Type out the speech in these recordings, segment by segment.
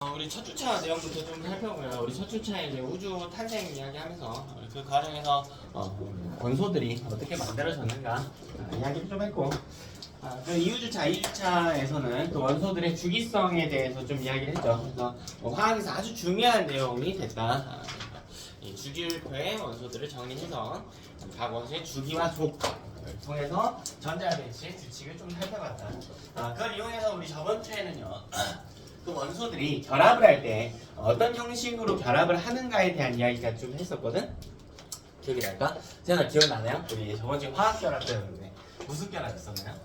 우리 첫 주차 내용부터 좀 살펴보면 우리 첫 주차에 이제 우주 탄생 이야기하면서 그 과정에서 원소들이 어떻게 만들어졌는가 이야기를 좀 했고 그 2주차, 2주차에서는 그 원소들의 주기성에 대해서 좀 이야기를 했죠. 그래서 화학에서 아주 중요한 내용이 됐다. 이 주기율표의 원소들을 정리해서 각 원소의 주기와 족을 통해서 전자배치의 규칙을 좀 살펴봤다. 그걸 이용해서 우리 저번 주에는요. 그 원소들이 결합을 할 때 어떤 형식으로 결합을 하는가에 대한 이야기가 좀 했었거든? 기억이 날까? 제가 기억나나요? 우리 저번 주에 화학 결합 때였는데 무슨 결합 있었나요?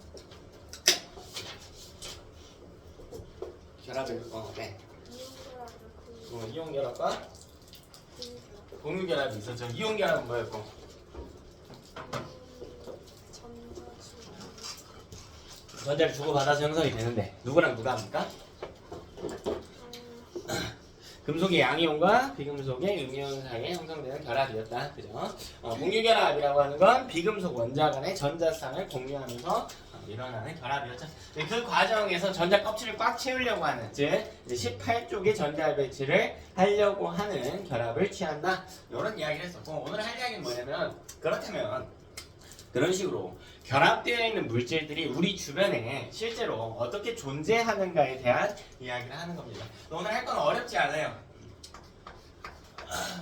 결합을 네. 이온 결합과 공유 결합이 있었죠. 이온 결합은 뭐였고? 전자를 주고받아서 형성이 되는데 누구랑 누가 합니까? 금속의 양이온과 비금속의 음이온 사이에 형성되는 결합이었다. 그죠? 공유결합이라고 하는 건 비금속 원자 간의 전자쌍을 공유하면서 일어나는 결합이었죠. 그 과정에서 전자 껍질을 꽉 채우려고 하는, 즉 이제 18쪽의 전자 배치를 하려고 하는 결합을 취한다. 이런 이야기를 했었고, 오늘 할 이야기는 뭐냐면, 그렇다면 그런 식으로 결합되어 있는 물질들이 우리 주변에 실제로 어떻게 존재하는가에 대한 이야기를 하는 겁니다. 오늘 할 건 어렵지 않아요.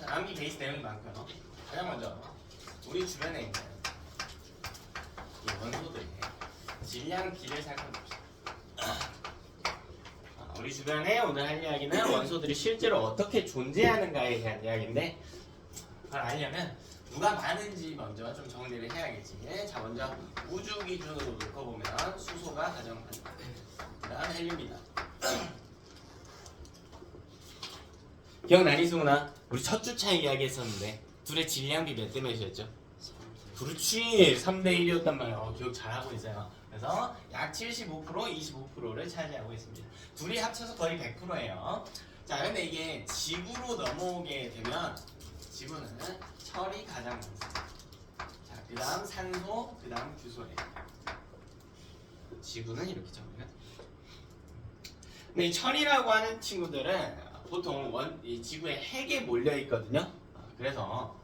암기 베이스 내용이 많고요. 가장 먼저 우리 주변에 있는 이 원소들의 질량비를 살펴봅시다. 우리 주변에 오늘 할 이야기는 원소들이 실제로 어떻게 존재하는가에 대한 이야기인데, 그걸 알려면 누가 많은지 먼저 좀 정리를 해야겠지. 자, 먼저 우주 기준으로 놓고 보면 수소가 가장 많다. 그 다음 헬륨이다. 기억나니 승훈아? 우리 첫 주차 이야기했었는데 둘의 질량비 몇 대 몇이었죠? 그렇지, 3대 1이었단 말이야. 기억 잘하고 있어요. 그래서 약 75%, 25%를 차지하고 있습니다. 둘이 합쳐서 거의 100%예요. 자, 근데 이게 지구로 넘어오게 되면 지구는 철이 가장 많습니다. 자, 그 다음 산소, 그 다음 규소예요. 지구는 이렇게 정리가 됩니다. 근데 이 철이라고 하는 친구들은 보통 이 지구의 핵에 몰려 있거든요. 그래서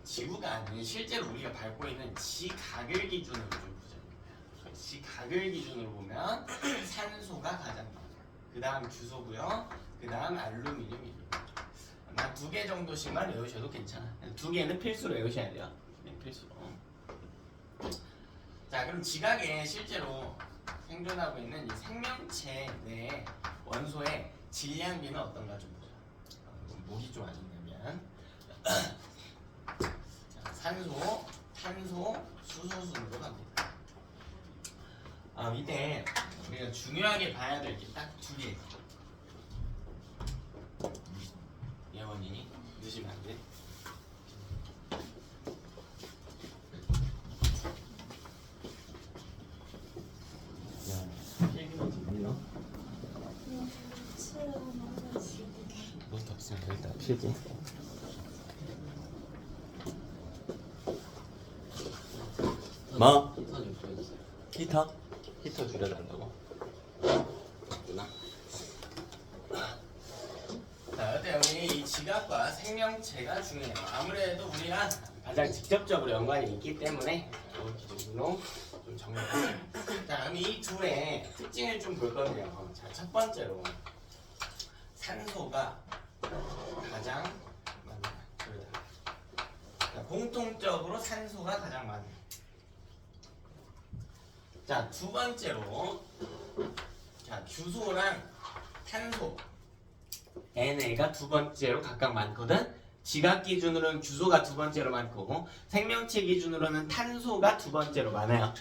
지구가 아닌 실제로 우리가 밟고 있는 지각을 기준으로 좀 보자. 지각을 기준으로 보면 산소가 가장 많아요. 그 다음 규소고요. 그 다음 알루미늄입니다. 한 2개 정도씩만 외우셔도 괜찮아. 2개는 필수로 외우셔야 돼요. 네, 필수로. 자, 그럼 지각에 실제로 생존하고 있는 이 생명체 내 원소의 질량비는 어떤가 좀 보자. 목이 좀 안 좋냐면 산소, 탄소, 수소 순으로 갑니다. 이때 우리가 중요하게 봐야 될 게 딱 2개 있어. 예원이 늦으면 안 돼. 필기는 있니 너? 노트 없으면 일단 필기. 뭐? 히터? 히터 줄여달라고? 누나? 자, 어때요? 우리 이 지각과 생명체가 중요해요. 아무래도 우리랑 가장 직접적으로 연관이 있기 때문에 이 기준으로 좀 정리해볼게요. 자, 그럼 이 둘의 특징을 좀 볼 건데요. 자, 첫 번째로 산소가 가장 많다. 자, 공통적으로 산소가 가장 많아요. 자, 두 번째로 자, 규소랑 탄소 NA가 두 번째로 각각 많거든. 지각 기준으로는 규소가 두 번째로 많고 생명체 기준으로는 탄소가 두 번째로 많아요.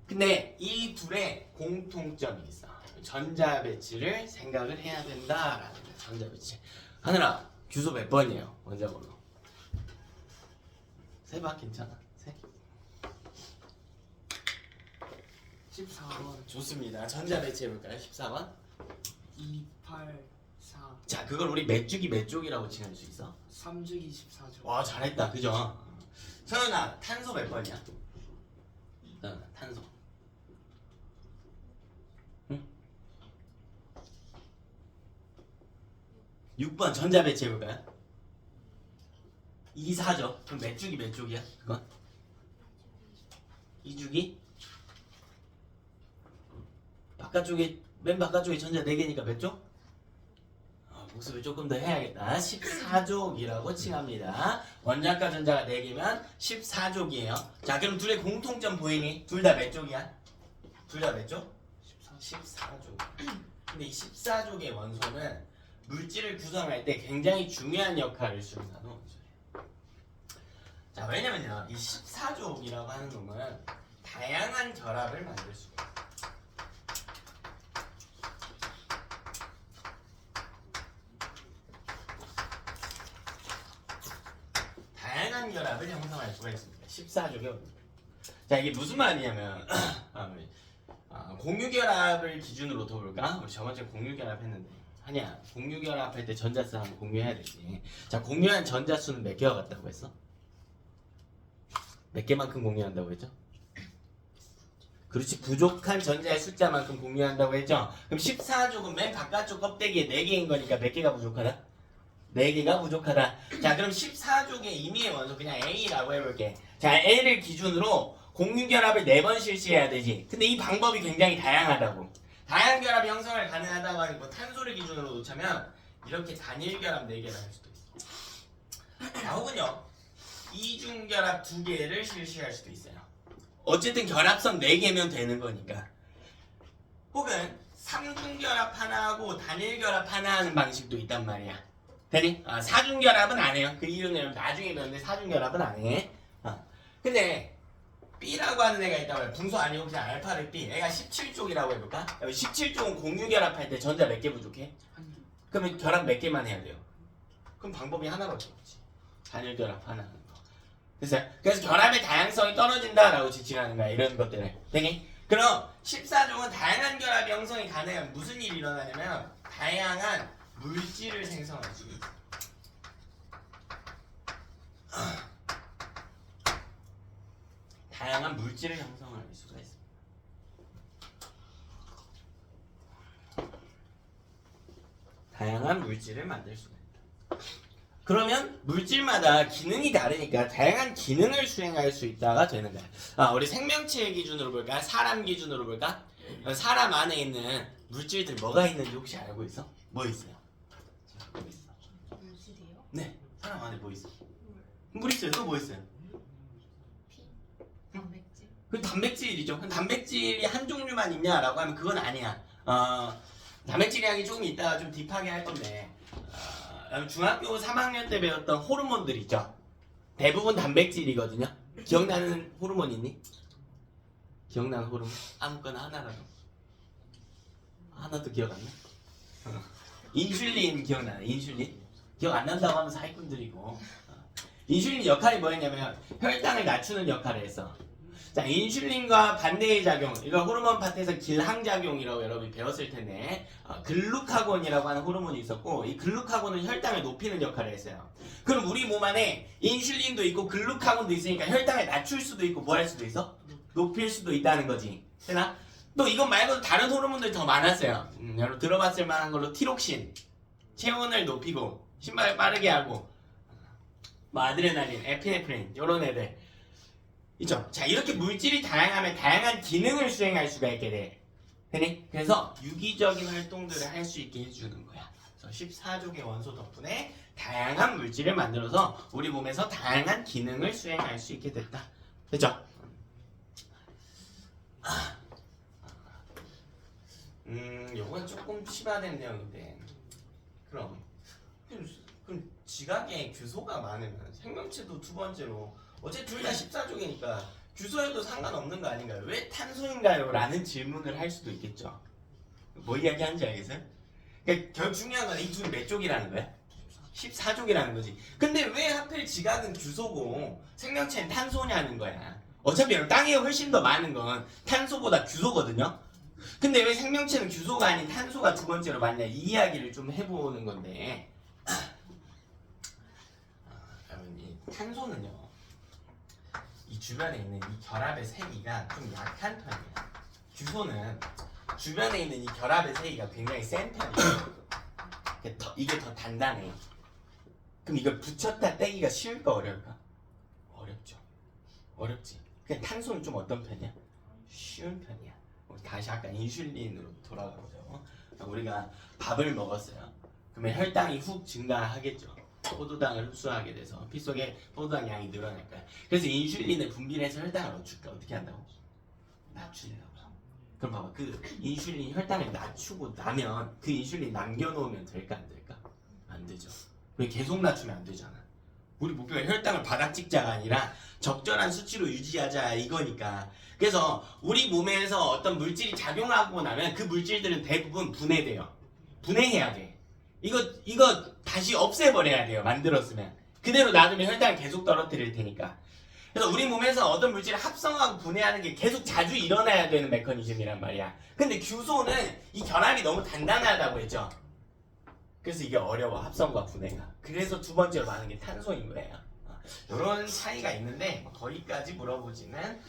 근데 이 둘의 공통점이 있어. 전자 배치를 생각을 해야 된다라는 거야. 전자 배치. 하늘아, 규소 몇 번이에요? 원자번호. 세봐, 괜찮아. 세. 14번 좋습니다. 전자 배치 해볼까요? 14번. 2, 8, 4 자, 그걸 우리 몇 주기 몇 쪽이라고 칭할 수 있어? 3주기 14조 와, 잘했다. 그죠? 서연아, 탄소 몇 번이야? 탄소. 응? 6번 전자 배치 해볼까요? 2, 4죠. 그럼 몇 주기 몇 쪽이야? 그건? 2주기? 바깥쪽에 맨 바깥쪽에 전자 4개니까 몇 쪽? 복습을 조금 더 해야겠다. 14족이라고 칭합니다. 원자과 전자가 4개면 14족이에요. 자, 그럼 둘의 공통점 보이니? 둘 다 몇 쪽이야? 둘 다 몇 쪽? 14족. 근데 이 14족의 원소는 물질을 구성할 때 굉장히 중요한 역할을 수행하는 원소예요. 자, 왜냐면요, 이 14족이라고 하는 놈은 다양한 결합을 만들 수가 있어요. 다양한 결합을 형성할 수가 있습니다. 14족의 원소. 자, 이게 무슨 말이냐면 공유결합을 기준으로 둬볼까? 우리 저번주에 공유결합 했는데 아니야, 공유결합 할 때 전자수 한번 공유해야 되지. 자, 공유한 전자수는 몇 개와 같다고 했어? 몇 개만큼 공유한다고 했죠? 그렇지, 부족한 전자의 숫자만큼 공유한다고 했죠? 그럼 14족은 맨 바깥쪽 껍데기에 4개인 거니까 몇 개가 부족하다? 4개가 부족하다. 자, 그럼 14족의 임의의 원소 그냥 A라고 해볼게. 자, A를 기준으로 공유결합을 4번 실시해야 되지. 근데 이 방법이 굉장히 다양하다고. 다양한 결합 형성을 가능하다고 하니 뭐 탄소를 기준으로 놓자면 이렇게 단일결합 4개를 할 수도 있어. 자, 혹은요, 이중결합 2개를 실시할 수도 있어요. 어쨌든 결합선 4개면 되는 거니까. 혹은 3중결합 하나 하고 단일결합 하나 하는 방식도 있단 말이야. 되니? 4중결합은 안 해요. 그 이유는 나중에 배웠는데 4중결합은 안 해. 근데 B라고 하는 애가 있단 말이야. 분수 아니고 그냥 알파를 B. 애가 17쪽이라고 해볼까? 17쪽은 공유결합할 때 전자 몇 개 부족해? 그러면 결합 몇 개만 해야 돼요? 그럼 방법이 하나밖에 없지. 단일결합 하나 하는 거. 그래서 결합의 다양성이 떨어진다라고 지칭하는 거야. 이런 것들을. 되니? 그럼 14종은 다양한 결합 형성이 가능한 무슨 일이 일어나냐면 다양한 물질을 생성할 수 있어. 다양한 물질을 형성할 수가 있습니다. 다양한 물질을 만들 수가 있다. 그러면 물질마다 기능이 다르니까 다양한 기능을 수행할 수 있다가 되는 거야. 우리 생명체 기준으로 볼까? 사람 기준으로 볼까? 사람 안에 있는 물질들 뭐가 있는지 혹시 알고 있어? 뭐 있어요? 뭐 있어? 물질이요? 네, 사람 안에 뭐 있어? 물 있어요. 또 뭐 있어요? 피? 단백질? 그 단백질이죠. 단백질이 한 종류만 있냐라고 하면 그건 아니야. 단백질 이야기 조금 이따가 좀 딥하게 할 건데 중학교 3학년 때 배웠던 호르몬들 있죠. 대부분 단백질이거든요. 기억나는 호르몬 있니? 기억나는 호르몬? 아무거나 하나라도. 하나도 기억 안 나? 인슐린 기억나요? 인슐린? 기억 안 난다고 하면 사기꾼들이고. 인슐린 역할이 뭐였냐면 혈당을 낮추는 역할을 했어. 자, 인슐린과 반대의 작용, 이거 호르몬 파트에서 길항작용이라고 여러분이 배웠을 텐데 글루카곤이라고 하는 호르몬이 있었고 이 글루카곤은 혈당을 높이는 역할을 했어요. 그럼 우리 몸 안에 인슐린도 있고 글루카곤도 있으니까 혈당을 낮출 수도 있고 뭐 할 수도 있어? 높일 수도 있다는 거지. 되나? 또 이것 말고도 다른 호르몬들이 더 많았어요. 여러분 들어봤을 만한 걸로 티록신, 체온을 높이고 신발을 빠르게 하고 뭐 아드레날린, 에피네프린 이런 애들 있죠. 자, 이렇게 물질이 다양하면 다양한 기능을 수행할 수가 있게 돼. 되니? 그래서 유기적인 활동들을 할 수 있게 해주는 거야. 그래서 14족의 원소 덕분에 다양한 물질을 만들어서 우리 몸에서 다양한 기능을 수행할 수 있게 됐다. 됐죠? 요건 조금 심화된 내용인데 그럼 지각에 규소가 많으면 생명체도 두 번째로 어차피 둘 다 14족이니까 규소여도 상관없는 거 아닌가요? 왜 탄소인가요? 라는 질문을 할 수도 있겠죠. 뭐 이야기하는지 알겠어요? 그러니까 결국 중요한 건 이 둘이 몇 족이라는 거야? 14족이라는 거지. 근데 왜 하필 지각은 규소고 생명체는 탄소냐는 거야. 어차피 땅에 훨씬 더 많은 건 탄소보다 규소거든요. 근데 왜 생명체는 규소가 아닌 탄소가 두 번째로 많냐? 이 이야기를 좀 해보는 건데 여러분, 이 탄소는요 이 주변에 있는 이 결합의 세기가 좀 약한 편이에요. 규소는 주변에 있는 이 결합의 세기가 굉장히 센 편이에요. 이게 더 단단해요. 그럼 이걸 붙였다 떼기가 쉬울까 어려울까? 어렵죠. 어렵지. 그냥 탄소는 좀 어떤 편이야? 쉬운 편이야. 우리 다시 아까 인슐린으로 돌아가보죠. 우리가 밥을 먹었어요. 그러면 혈당이 훅 증가하겠죠. 포도당을 흡수하게 돼서 피 속에 포도당 양이 늘어날 거야. 그래서 인슐린을 분비해서 혈당을 어떻게 한다고? 낮춘다고. 그럼 봐봐, 그 인슐린 혈당을 낮추고 나면 그 인슐린 남겨놓으면 될까 안 될까? 안 되죠. 왜 계속 낮추면 안 되잖아. 우리 목표가 혈당을 바닥 찍자가 아니라 적절한 수치로 유지하자 이거니까. 그래서 우리 몸에서 어떤 물질이 작용하고 나면 그 물질들은 대부분 분해돼요. 분해해야 돼. 이거 다시 없애버려야 돼요. 만들었으면. 그대로 놔두면 혈당을 계속 떨어뜨릴 테니까. 그래서 우리 몸에서 어떤 물질을 합성하고 분해하는 게 계속 자주 일어나야 되는 메커니즘이란 말이야. 근데 규소는 이 결합이 너무 단단하다고 했죠. 그래서 이게 어려워, 합성과 분해가. 그래서 두 번째로 많은 게 탄소인 거예요. 이런 차이가 있는데 거기까지 물어보지는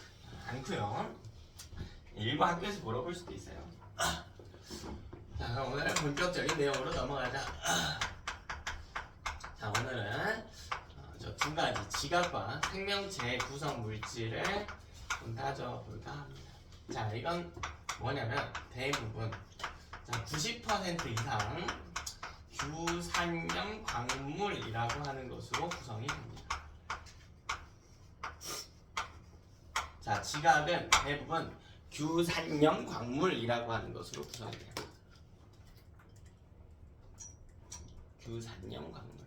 않고요. 일부 학교에서 물어볼 수도 있어요. 자, 그럼 오늘 본격적인 내용으로 넘어가자. 자, 오늘은 저 두 가지 지각과 생명체의 구성 물질을 좀 따져볼까 합니다. 자, 이건 뭐냐면 대부분 90% 이상 규산염 광물이라고 하는 것으로 구성이 됩니다. 자, 지각은 대부분 규산염 광물이라고 하는 것으로 구성이 돼요. 규산염 광물.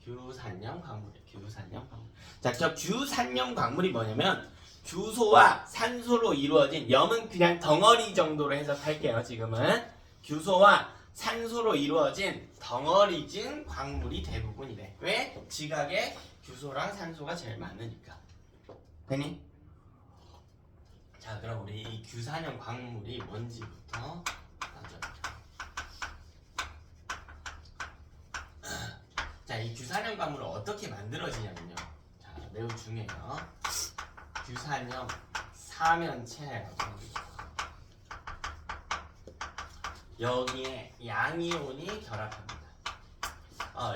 규산염 광물이에요. 규산염 광물. 자, 저 규산염 광물이 뭐냐면 규소와 산소로 이루어진, 염은 그냥 덩어리 정도로 해석할게요. 지금은 규소와 산소로 이루어진 덩어리진 광물이 대부분이래. 왜? 지각에 규소랑 산소가 제일 많으니까. 되니? 자, 그럼 우리 이 규산염 광물이 뭔지부터 따져볼게요. 자, 이 규산염 광물은 어떻게 만들어지냐면요. 자, 매우 중요해요. 규산염 사면체라고 합니다. 여기에 양이온이 결합합니다.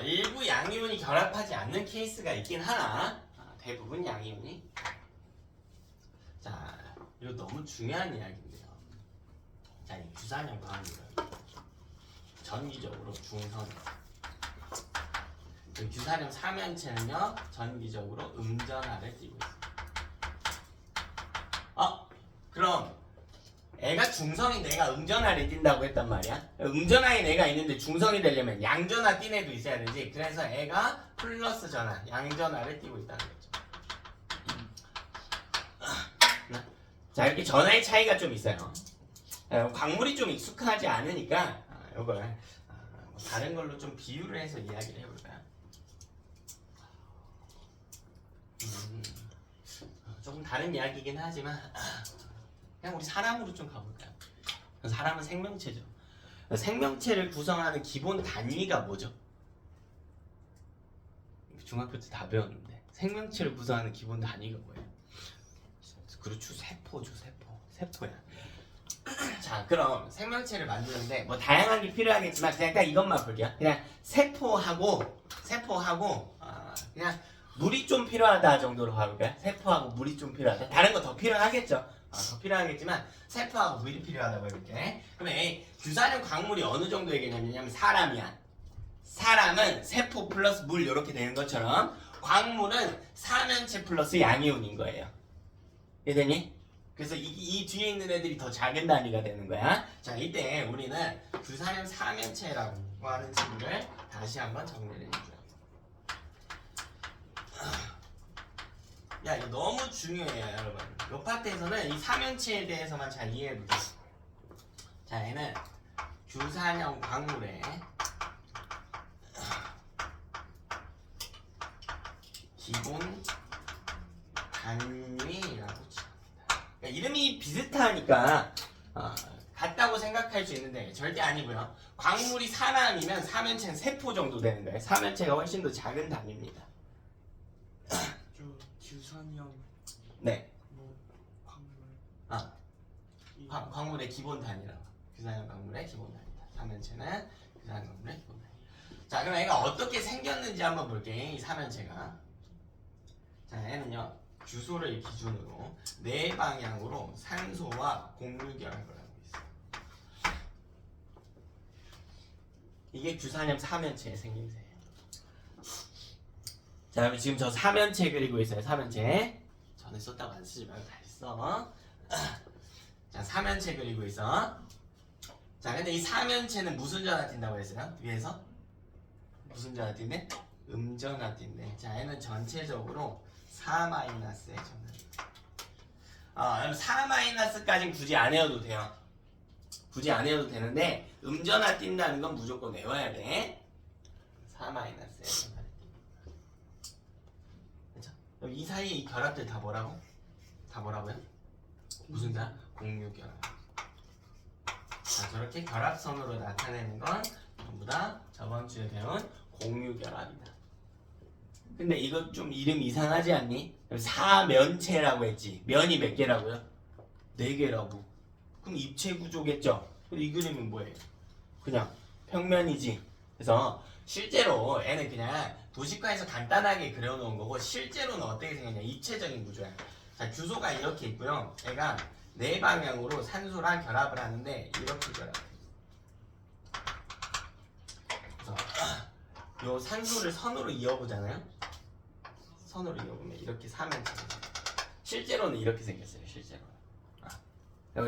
일부 양이온이 결합하지 않는 케이스가 있긴 하나 대부분 양이온이. 자, 이거 너무 중요한 이야기인데요. 자, 이 규산염 광물은 전기적으로 중성. 규산염 사면체는요 전기적으로 음전하를 띠고 있습니다. 그럼 애가 중성인데 애가 음전하를 띈다고 했단 말이야. 음전하인 애가 있는데 중성이 되려면 양전하 띈 애도 있어야 되지. 그래서 애가 플러스 전하, 양전하를 띠고 있다는 거죠. 자, 이렇게 전하의 차이가 좀 있어요. 광물이 좀 익숙하지 않으니까 이걸 다른 걸로 좀 비유를 해서 이야기를 해볼까요? 조금 다른 이야기이긴 하지만 그냥 우리 사람으로 좀 가볼까요? 사람은 생명체죠. 생명체를 구성하는 기본 단위가 뭐죠? 중학교 때 다 배웠는데 생명체를 구성하는 기본 단위가 뭐예요? 그렇죠, 세포죠. 세포야. 자, 그럼 생명체를 만드는데 뭐 다양한 게 필요하겠지만 그냥 딱 이것만 볼게요. 그냥 세포하고 그냥 물이 좀 필요하다 정도로 봐볼까요? 세포하고 물이 좀 필요하다. 다른 거 더 필요하겠죠. 더 필요하겠지만 세포하고 물이 필요하다고 해볼게. 그러면 이 규산염 광물이 어느 정도의 개념이냐면 사람이야. 사람은 세포 플러스 물 이렇게 되는 것처럼 광물은 사면체 플러스 양이온인 거예요. 이해되니? 그래서 이 뒤에 있는 애들이 더 작은 단위가 되는 거야. 자, 이때 우리는 규산염 사면체라고 하는 식을 다시 한번 정리를 해줘요. 야, 이거 너무 중요해요, 여러분. 이 파트에서는 이 사면체에 대해서만 잘 이해해보세요. 자, 얘는 규산염 광물의 기본 단위라고 칩니다. 그러니까 이름이 비슷하니까 같다고 생각할 수 있는데 절대 아니고요. 광물이 사람이면 사면체는 세포 정도 되는 거예요. 사면체가 훨씬 더 작은 단위입니다. 규소 규산염 네. 뭐 광물 아, 이- 광물의 기본 단위라고. 규산염 광물의 기본 단위다. 삼연체는 규산염 광물의 기본 단위. 자, 그럼 얘가 어떻게 생겼는지 한번 볼게. 이 삼연체가. 자, 얘는요. 주소를 기준으로 네 방향으로 산소와 공유결합을 하고 있어요. 이게 규산염 삼연체의 생김새예요. 자, 그럼 지금 저 삼연체 그리고 있어요. 삼연체. 전에 썼다고 안 쓰지 말고 다시 써. 자, 삼연체 그리고 있어. 자, 근데 이 삼연체는 무슨 전화 띈다고 했어요? 위에서? 무슨 전화 띈대? 음전화 띈대. 자, 얘는 전체적으로 4-의 전화. 그럼 4-까지는 굳이 안 외워도 돼요. 굳이 안 외워도 되는데 음전화 띈다는 건 무조건 외워야 돼. 4-의 전화. 그렇죠? 그럼 이 사이에 이 결합들 다 뭐라고? 다 뭐라고요? 무슨 결합? 공유결합. 자, 저렇게 결합선으로 나타내는 건 전부 다 저번 주에 배운 공유결합이다. 근데 이거 좀 이름 이상하지 않니? 사면체라고 했지. 면이 몇 개라고요? 4개라고. 그럼 입체 구조겠죠? 근데 이 그림은 뭐예요? 그냥 평면이지. 그래서 실제로 얘는 그냥 도식화해서 간단하게 그려놓은 거고 실제로는 어떻게 생겼냐? 입체적인 구조야. 자, 주소가 이렇게 있고요. 얘가 네 방향으로 산소랑 결합을 하는데 이렇게 결합해. 그래서 요 산소를 선으로 이어보잖아요. 선으로 이어보면 이렇게 사면체가 실제로는 이렇게 생겼어요. 실제로는.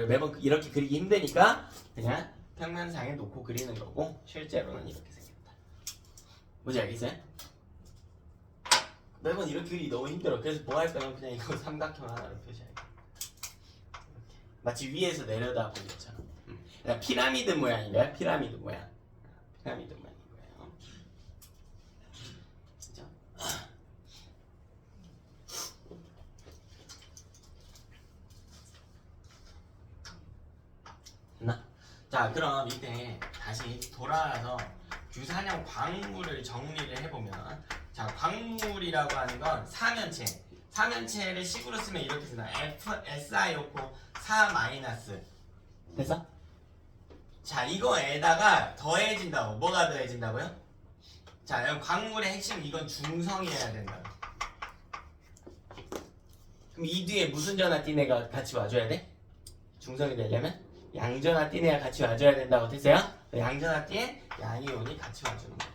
매번 이렇게 그리기 힘드니까 그냥 평면상에 놓고 그리는 거고 실제로는 이렇게 생겼다. 뭔지 알겠어요? 매번 이렇게 그리기 너무 힘들어. 그래서 뭐 할 거냐면 그냥 이거 삼각형 하나로 표시할게. 마치 위에서 내려다보는 것처럼. 피라미드 모양인가요? 피라미드 모양. 피라미드 모양인 거예요. 진짜. 됐나? 자, 그럼 이때 다시 돌아와서 규산염 광물을 정리를 해보면, 자, 광물이라고 하는 건 사면체. 사면체를 식으로 쓰면 이렇게 쓰나? SiO4 4- 됐어? 자, 이거에다가 더해진다고. 뭐가 더해진다고요? 자, 여러분 광물의 핵심 이건 중성이어야 된다고. 그럼 이 뒤에 무슨 전화 띤 애가 같이 와줘야 돼? 중성이 되려면 양전화 띤 애가 같이 와줘야 된다고 됐어요? 양전화 띈 양이온이 같이 와주는 거야.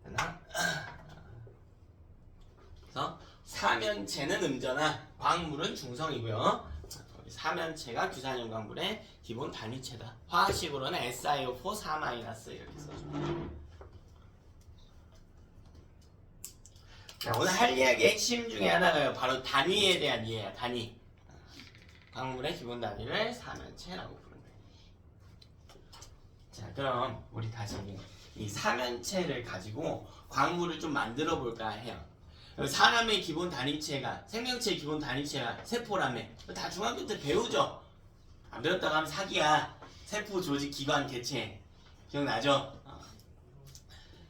됐나? 그래서 사면체는 음전화, 광물은 중성이고요. 사면체가 규산염 광물의 기본 단위체다. 화학식으로는 SiO4 4- 이렇게 써줍니다. 자, 오늘 할 이야기 핵심 중에 하나가요. 바로 단위에 대한 이해야. 단위. 광물의 기본 단위를 사면체라고 부른다. 자, 그럼 우리 다시 이 사면체를 가지고 광물을 좀 만들어 볼까 해요. 사람의 기본 단위체가, 생명체의 기본 단위체가 세포라며. 다 중학교 때 배우죠? 안 배웠다고 하면 사기야. 세포, 조직, 기관, 개체. 기억나죠?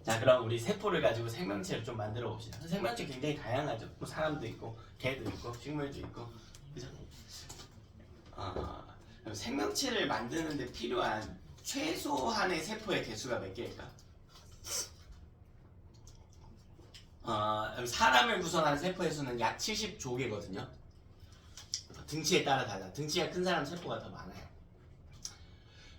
자, 그럼 우리 세포를 가지고 생명체를 좀 만들어 봅시다. 생명체 굉장히 다양하죠. 뭐 사람도 있고, 개도 있고, 식물도 있고. 그죠? 그럼 생명체를 만드는데 필요한 최소한의 세포의 개수가 몇 개일까? 사람을 구성하는 세포의 수는 약 70조 개거든요. 등치에 따라 달라. 등치가 큰 사람 세포가 더 많아요.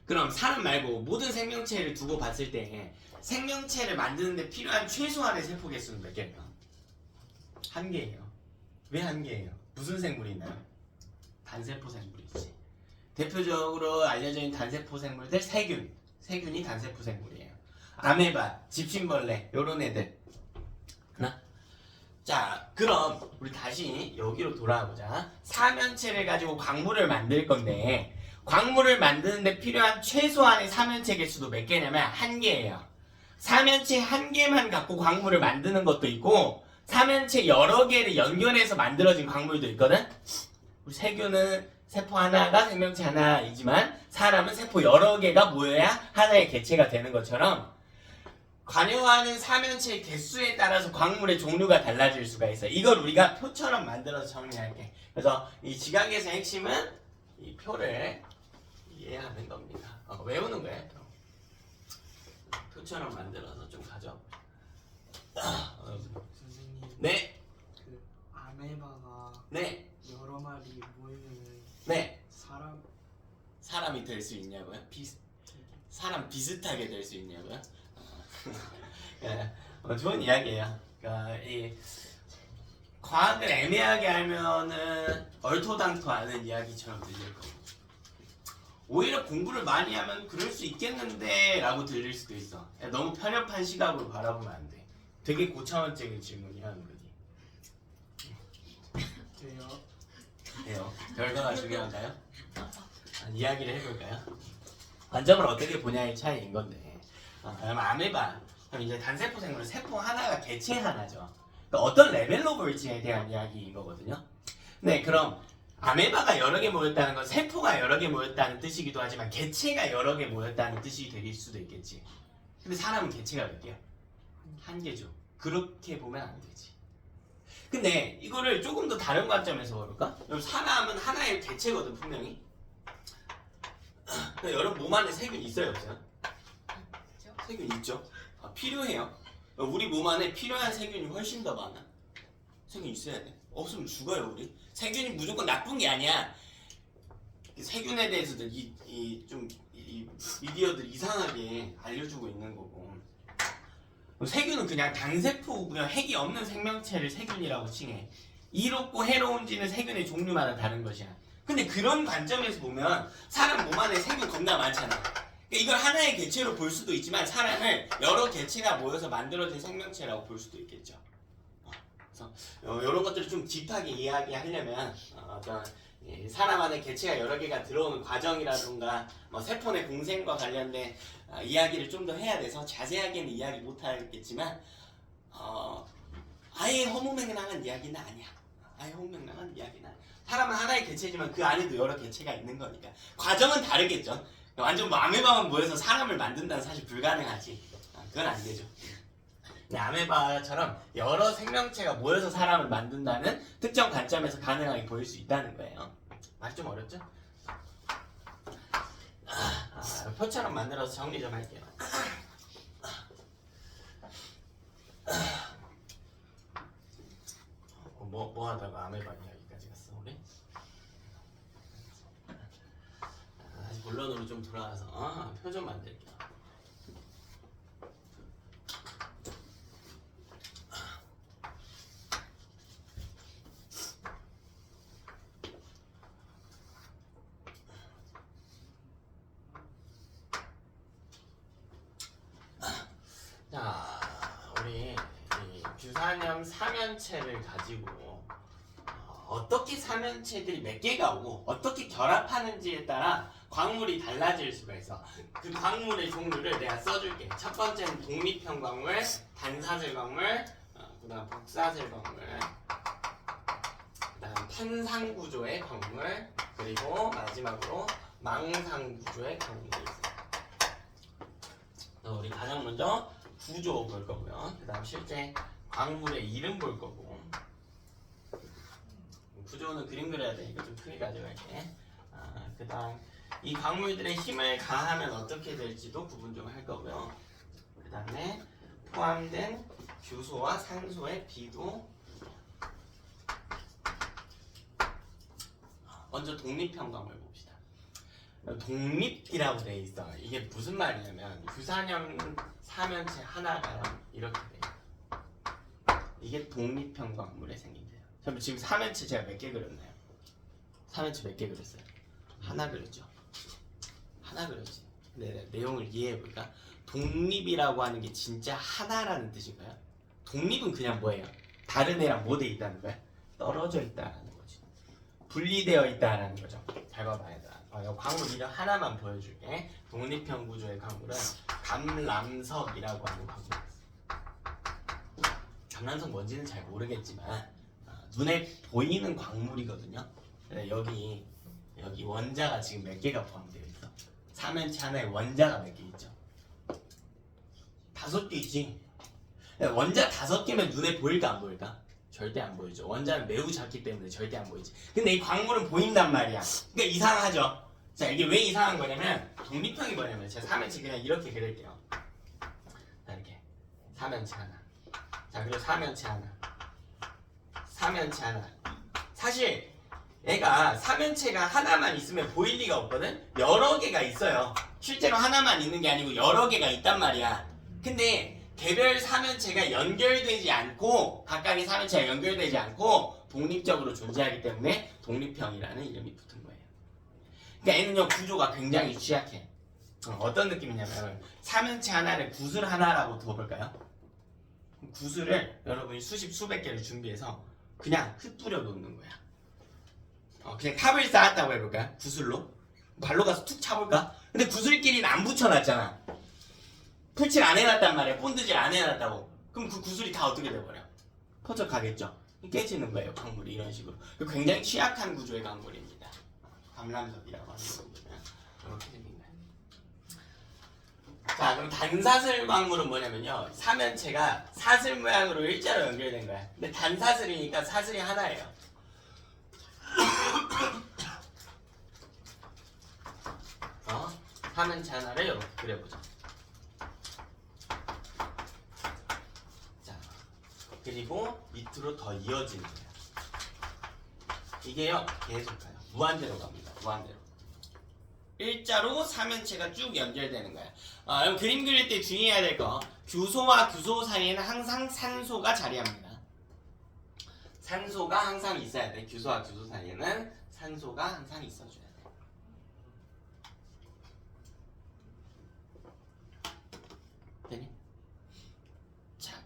그럼 사람 말고 모든 생명체를 두고 봤을 때 생명체를 만드는데 필요한 최소한의 세포 개수는 몇 개일까? 1개예요. 왜 1개예요? 무슨 생물이 있나요? 단세포 생물이지. 대표적으로 알려져 있는 단세포 생물들 세균. 세균이 단세포 생물이에요. 아메바, 집신벌레 요런 애들. 하나? 자, 그럼 우리 다시 여기로 돌아가보자. 사면체를 가지고 광물을 만들 건데 광물을 만드는데 필요한 최소한의 사면체 개수도 몇 개냐면 1개예요. 사면체 1개만 갖고 광물을 만드는 것도 있고 사면체 여러 개를 연결해서 만들어진 광물도 있거든. 우리 세균은 세포 하나가 생명체 하나이지만 사람은 세포 여러 개가 모여야 하나의 개체가 되는 것처럼 관여하는 사면체 개수에 따라서 광물의 종류가 달라질 수가 있어. 이걸 우리가 표처럼 만들어서 정리할게. 그래서 이 지각에서의 핵심은 이 표를 이해하는 겁니다. 외우는 거예요. 표처럼 만들어서 좀 가져. 선생님 네, 그 아메바가 네, 여러 마리 모이면 네. 사람이 될 수 있냐고요? 사람 비슷하게 될 수 있냐고요? 예, 좋은 이야기예요. 그러니까 이 과학을 애매하게 알면은 얼토당토하는 이야기처럼 들릴 거고, 오히려 공부를 많이 하면 그럴 수 있겠는데라고 들릴 수도 있어. 너무 편협한 시각으로 바라보면 안 돼. 되게 고차원적인 질문이야, 은근히. 돼요. 돼요. 결과가 중요한가요? 이야기를 해볼까요? 관점을 어떻게 보냐의 차이인 건데, 그럼 아메바, 그럼 이제 단세포 생물은 세포 하나가 개체 하나죠. 그러니까 어떤 레벨로 볼지에 대한 이야기인 거거든요. 네, 그럼 아메바가 여러 개 모였다는 건 세포가 여러 개 모였다는 뜻이기도 하지만 개체가 여러 개 모였다는 뜻이 될 수도 있겠지. 근데 사람은 개체가 몇 개야? 한 개죠. 그렇게 보면 안 되지. 근데 이거를 조금 더 다른 관점에서 볼까? 그럼 사람은 하나의 개체거든, 분명히. 여러분 몸 안에 세균 있어요, 없어요? 그죠? 세균 있죠. 필요해요. 우리 몸 안에 필요한 세균이 훨씬 더 많아. 세균 있어야 돼. 없으면 죽어요, 우리. 세균이 무조건 나쁜 게 아니야. 세균에 대해서도 좀 미디어들 이상하게 알려주고 있는 거고. 세균은 그냥 단세포고요. 핵이 없는 생명체를 세균이라고 칭해. 이롭고 해로운지는 세균의 종류마다 다른 것이야. 근데 그런 관점에서 보면 사람 몸 안에 세균 겁나 많잖아. 이걸 하나의 개체로 볼 수도 있지만 사람을 여러 개체가 모여서 만들어진 생명체라고 볼 수도 있겠죠. 그래서 이런 것들을 좀 딥하게 이야기하려면 어떤 사람 안에 개체가 여러 개가 들어오는 과정이라든가 세포 내 공생과 관련된 이야기를 좀 더 해야 돼서 자세하게는 이야기 못 하겠지만 아예 허무맹랑한 이야기는 아니야. 아예 허무맹랑한 이야기는 아니야. 사람은 하나의 개체지만 그 안에도 여러 개체가 있는 거니까 과정은 다르겠죠. 완전 뭐 아메바만 모여서 사람을 만든다는 사실 불가능하지. 그건 안 되죠. 아메바처럼 여러 생명체가 모여서 사람을 만든다는 특정 관점에서 가능하게 보일 수 있다는 거예요. 말이 좀 어렵죠? 표처럼 만들어서 정리 좀 할게요. 뭐 하다가 아메바 이야기까지 갔어 우리? 다시 본론으로 좀 돌아와서 표 좀 만들게요. 자, 우리 이 규산염 사면체를 가지고 어떻게 사면체들이 몇 개가 오고 어떻게 결합하는지에 따라 광물이 달라질 수가 있어. 그 광물의 종류를 내가 써줄게. 첫 번째는 독립형 광물, 단사슬 광물, 그다음 복사슬 광물, 그다음 판상 구조의 광물, 그리고 마지막으로 망상 구조의 광물이 있어. 우리 가장 먼저 구조 볼 거고요. 그 다음 실제 광물의 이름 볼 거고. 구조는 그림 그려야 되니까 좀 크게 가져갈게. 그 다음 이 광물들의 힘을 가하면 어떻게 될지도 구분 좀 할 거고요. 그 다음에 포함된 규소와 산소의 비도. 먼저 독립형 광물 봅시다. 독립이라고 돼 있어. 이게 무슨 말이냐면 규산염 사면체 하나가 이렇게 돼. 이게 독립형 광물의 생김새야. 지금 사면체 제가 몇 개 그렸나요? 사면체 몇 개 그렸어요? 하나 그렸죠. 하나 그렸지. 네, 내용을 이해해 볼까? 독립이라고 하는 게 진짜 하나라는 뜻인가요? 독립은 그냥 뭐예요? 다른 애랑 뭐 돼 있다는 거야? 떨어져 있다라는 거지. 분리되어 있다라는 거죠. 잘 봐봐야 돼. 광물 이름 하나만 보여줄게. 독립형 구조의 광물은 감람석이라고 하는 광물이었어. 감람석 뭔지는 잘 모르겠지만 눈에 보이는 광물이거든요. 여기 원자가 지금 몇 개가 포함되어 있어? 사면체 하나에 원자가 몇 개 있죠? 5개 있지. 원자 5개면 눈에 보일까 안 보일까? 절대 안 보이죠. 원자는 매우 작기 때문에 절대 안 보이지. 근데 이 광물은 보인단 말이야. 그러니까 이상하죠. 자, 이게 왜 이상한 거냐면 독립형이 뭐냐면 제가 3면체 그냥 이렇게 그릴게요. 자, 이렇게 3면체 하나. 자, 그리고 4면체 하나. 4면체 하나. 사실 얘가 3면체가 하나만 있으면 보일 리가 없거든? 여러 개가 있어요. 실제로 하나만 있는 게 아니고 여러 개가 있단 말이야. 근데 개별 3면체가 연결되지 않고 각각의 3면체가 연결되지 않고 독립적으로 존재하기 때문에 독립형이라는 이름이 붙은 거예요. 그러니까 얘는요 구조가 굉장히 취약해. 어떤 느낌이냐면 3면체 하나를 구슬 하나라고 두어볼까요? 구슬을 여러분이 수십 수백 개를 준비해서 그냥 흩뿌려 놓는 거야. 그냥 탑을 쌓았다고 해볼까요? 구슬로? 발로 가서 툭 차볼까? 근데 구슬끼리는 안 붙여놨잖아. 풀칠 안 해놨단 말이야. 본드질 안 해놨다고. 그럼 그 구슬이 다 어떻게 돼버려? 퍼져 가겠죠? 깨지는 거예요. 광물이 이런 식으로. 굉장히 취약한 구조의 광물입니다. 감람석이라고 하는 겁니다. 이렇게 생긴 거예요. 자, 그럼 단사슬 광물은 뭐냐면요. 3면체가 사슬 모양으로 일자로 연결된 거야. 근데 단사슬이니까 사슬이 하나예요. 3면체 하나를 이렇게 그려보자. 자, 그리고 밑으로 더 이어지는 거예요. 이게요 계속 가요. 무한대로 갑니다. 무한대로. 일자로 3면체가 쭉 연결되는 거야. 그럼 그림 그릴 때 주의해야 될 거. 규소와 규소 사이에는 항상 산소가 자리합니다. 산소가 항상 있어야 돼. 규소와 규소 사이에는 산소가 항상 있어줘야 돼. 되니? 자,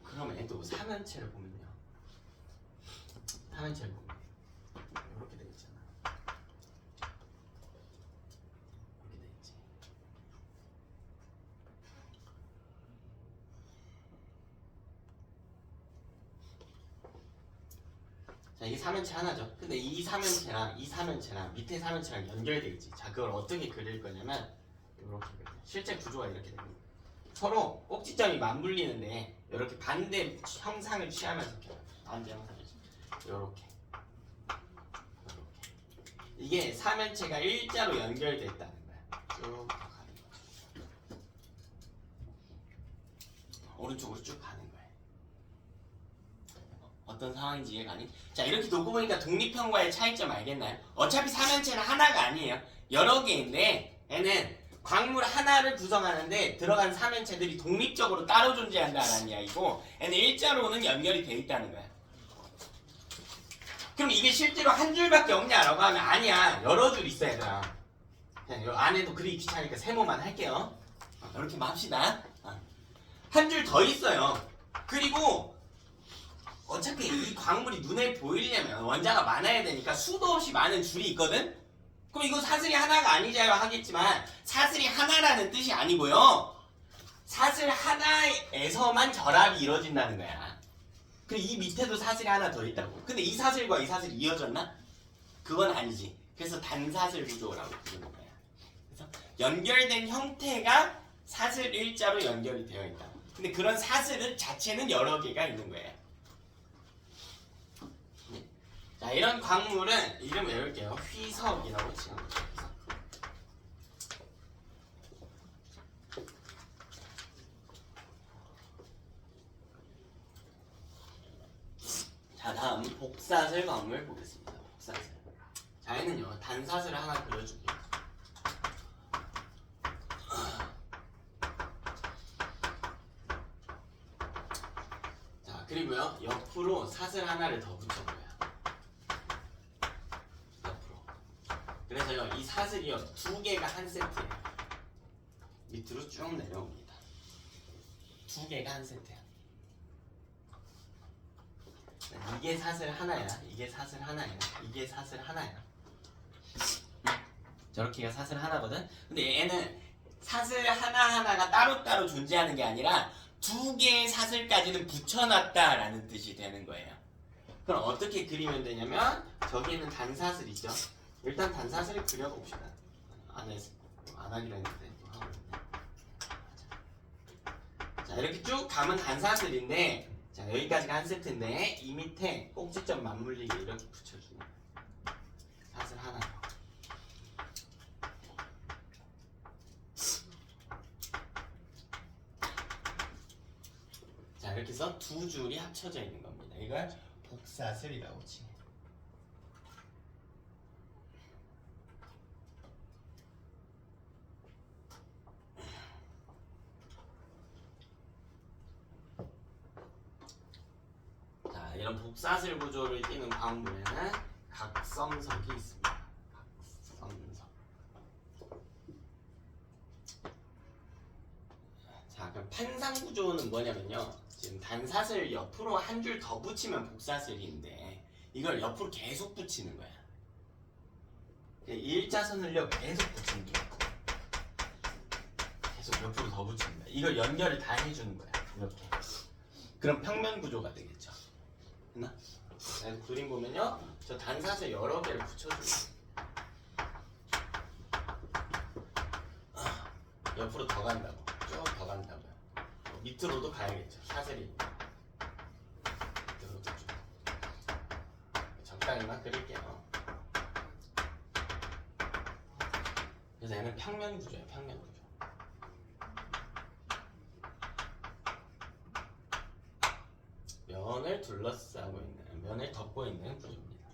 그러면 또 3면체를 보면요. 3면체를 보면 이렇게 돼 있잖아. 이렇게 돼 있지. 자, 이게 3면체 하나죠. 근데 이 3면체랑 밑에 3면체랑 연결돼 있지. 자, 그걸 어떻게 그릴 거냐면 이렇게 그려. 실제 구조가 이렇게 됩니다. 서로 꼭지점이 맞물리는데 이렇게 반대 형상을 취하면서 반대 형상을 이렇게 이게 3면체가 일자로 연결됐다는 거야. 쭉 가는 거죠. 오른쪽으로 쭉 가는 거예요. 어떤 상황인지 이해가 가니? 자, 이렇게 놓고 보니까 독립형과의 차이점 알겠나요? 어차피 3면체는 하나가 아니에요. 여러 개인데 얘는 광물 하나를 구성하는데 들어간 3면체들이 독립적으로 따로 존재한다는 이야기고 얘는 일자로는 연결이 돼 있다는 거야. 그럼 이게 실제로 한 줄밖에 없냐라고 하면 아니야. 여러 줄 있어 얘들아. 그냥 요 안에도 그리기 귀찮으니까 세모만 할게요. 이렇게만 합시다. 한 줄 더 있어요. 그리고 어차피 이 광물이 눈에 보이려면 원자가 많아야 되니까 수도 없이 많은 줄이 있거든? 그럼 이거 사슬이 하나가 아니자요 하겠지만 사슬이 하나라는 뜻이 아니고요. 사슬 하나에서만 결합이 이루어진다는 거야. 그리고 이 밑에도 사슬이 하나 더 있다고. 근데 이 사슬과 이 사슬이 이어졌나? 그건 아니지. 그래서 단사슬 구조라고 부르는 거야. 그래서 연결된 형태가 사슬 일자로 연결이 되어 있다. 근데 그런 사슬 자체는 여러 개가 있는 거예요. 자, 이런 광물은 이름 외울게요. 휘석이라고 치는 거죠. 자, 다음 복사슬 광물 보겠습니다. 복사슬. 자, 얘는요 단사슬을 하나 그려줄게요. 자, 그리고요 옆으로 사슬 하나를 더 붙여줘요. 그래서요 이 사슬이요 2개가 한 세트예요. 밑으로 쭉 내려옵니다. 2개가 한 세트야. 이게 사슬 하나야. 이게 사슬 하나야. 이게 사슬 하나야. 저렇게가 사슬 하나거든. 근데 얘는 사슬 하나하나가 따로따로 존재하는 게 아니라 2개의 사슬까지는 붙여놨다라는 뜻이 되는 거예요. 그럼 어떻게 그리면 되냐면 저기에는 단사슬 있죠. 일단 단사슬을 그려봅시다. 안 하기로 했는데 또 하고 있네. 자, 이렇게 쭉 가면 단사슬인데, 자, 여기까지가 한 세트인데, 이 밑에 꼭지점 맞물리게 이렇게 붙여주는 사슬 하나 더. 자, 이렇게 해서 두 줄이 합쳐져 있는 겁니다. 이걸 복사슬이라고 치. 자, 이런 복사슬 구조를 띠는 광물에는 각성석이 있습니다. 각성석. 자, 그럼 판상 구조는 뭐냐면요. 지금 단사슬 옆으로 한 줄 더 붙이면 복사슬인데 이걸 옆으로 계속 붙이는 거야. 일자선을요 계속 붙이는 거야. 계속 옆으로 더 붙이는 거야. 이걸 연결을 다 해주는 거야. 이렇게. 그럼 평면 구조가 되겠죠. 됐나? 그래서 그림 보면요, 저 단사슬 여러 개를 붙여줘요. 옆으로 더 간다고, 쭉 더 간다고요. 밑으로도 가야겠죠. 사슬이 밑으로도 쭉. 적당히만 그릴게요. 그래서 얘는 평면 구조예요. 평면 구조. 면을 둘러싸고 있는, 면을 덮고 있는 구조입니다.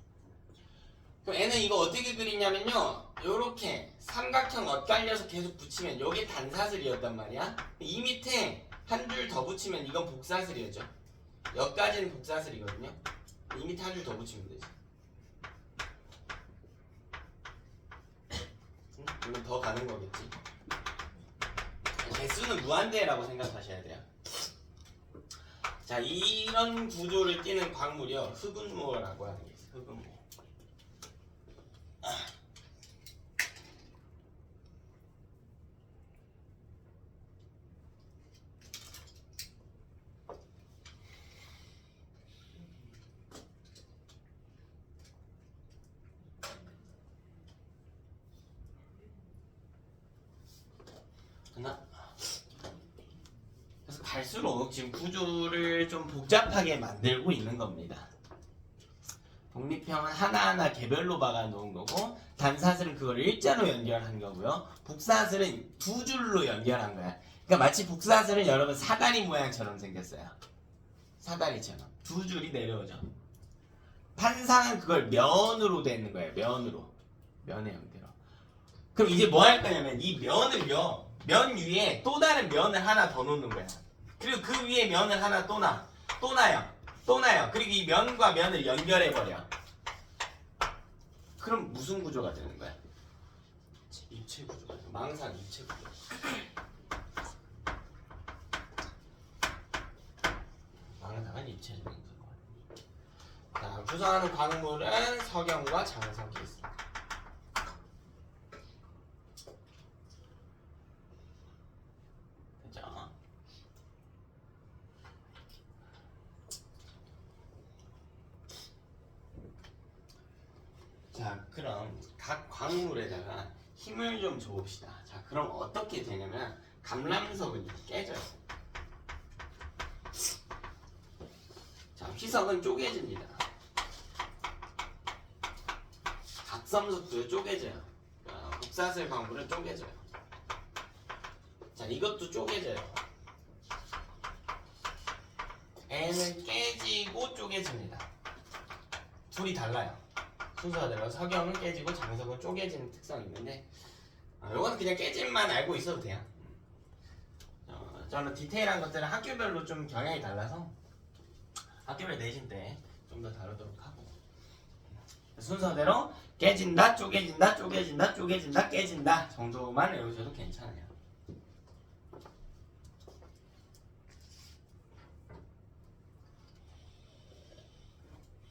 그럼 얘는 이거 어떻게 그리냐면요, 요렇게 삼각형 엇갈려서 계속 붙이면 요게 단사슬이었단 말이야. 이 밑에 한 줄 더 붙이면 이건 복사슬이었죠. 여기까지는 복사슬이거든요. 이 밑에 한 줄 더 붙이면 되지. 물론 더 가는 거겠지. 개수는 무한대라고 생각하셔야 돼요. 자, 이런 구조를 띠는 광물이요, 흑은모라고 하는 게 있어요. 흑은모. 하나. 그래서 갈수록 지금 구조를 좀 복잡하게 만들고 있는 겁니다. 독립형은 하나하나 개별로 박아 놓은 거고, 단사슬은 그걸 일자로 연결한 거고요. 복사슬은 두 줄로 연결한 거야. 그러니까 마치 복사슬은 여러분 사다리 모양처럼 생겼어요. 사다리처럼 두 줄이 내려오죠. 판상은 그걸 면으로 되는 거예요. 면으로, 면의 형태로. 그럼 이제 뭐 할 거냐면 이 면을요, 면 위에 또 다른 면을 하나 더 놓는 거야. 그리고 그 위에 면을 하나 또 놔. 또 놔요. 또 놔요. 그리고 이 면과 면을 연결해버려. 그럼 무슨 구조가 되는 거야? 입체 구조가 돼. 망상 입체 구조. 망상은 입체적인 구조. 자, 구성하는 광물은 석영과 장석이 있습니다. 그죠? 자, 그럼 각 광물에다가 힘을 좀 줘봅시다. 자, 그럼 어떻게 되냐면 감람석은 깨져요. 자, 휘석은 쪼개집니다. 각섬석도 쪼개져요. 복사슬 광물은 쪼개져요. 자, 이것도 쪼개져요. N은 깨지고 쪼개집니다. 둘이 달라요. 순서대로 석영은 깨지고 장석은 쪼개지는 특성이 있는데, 요거는 그냥 깨짐만 알고 있어도 돼요. 저는 디테일한 것들은 학교별로 좀 경향이 달라서 학교별 내신 때 좀 더 다루도록 하고, 순서대로 깨진다, 쪼개진다, 쪼개진다, 쪼개진다, 깨진다 정도만 외우셔도 괜찮아요.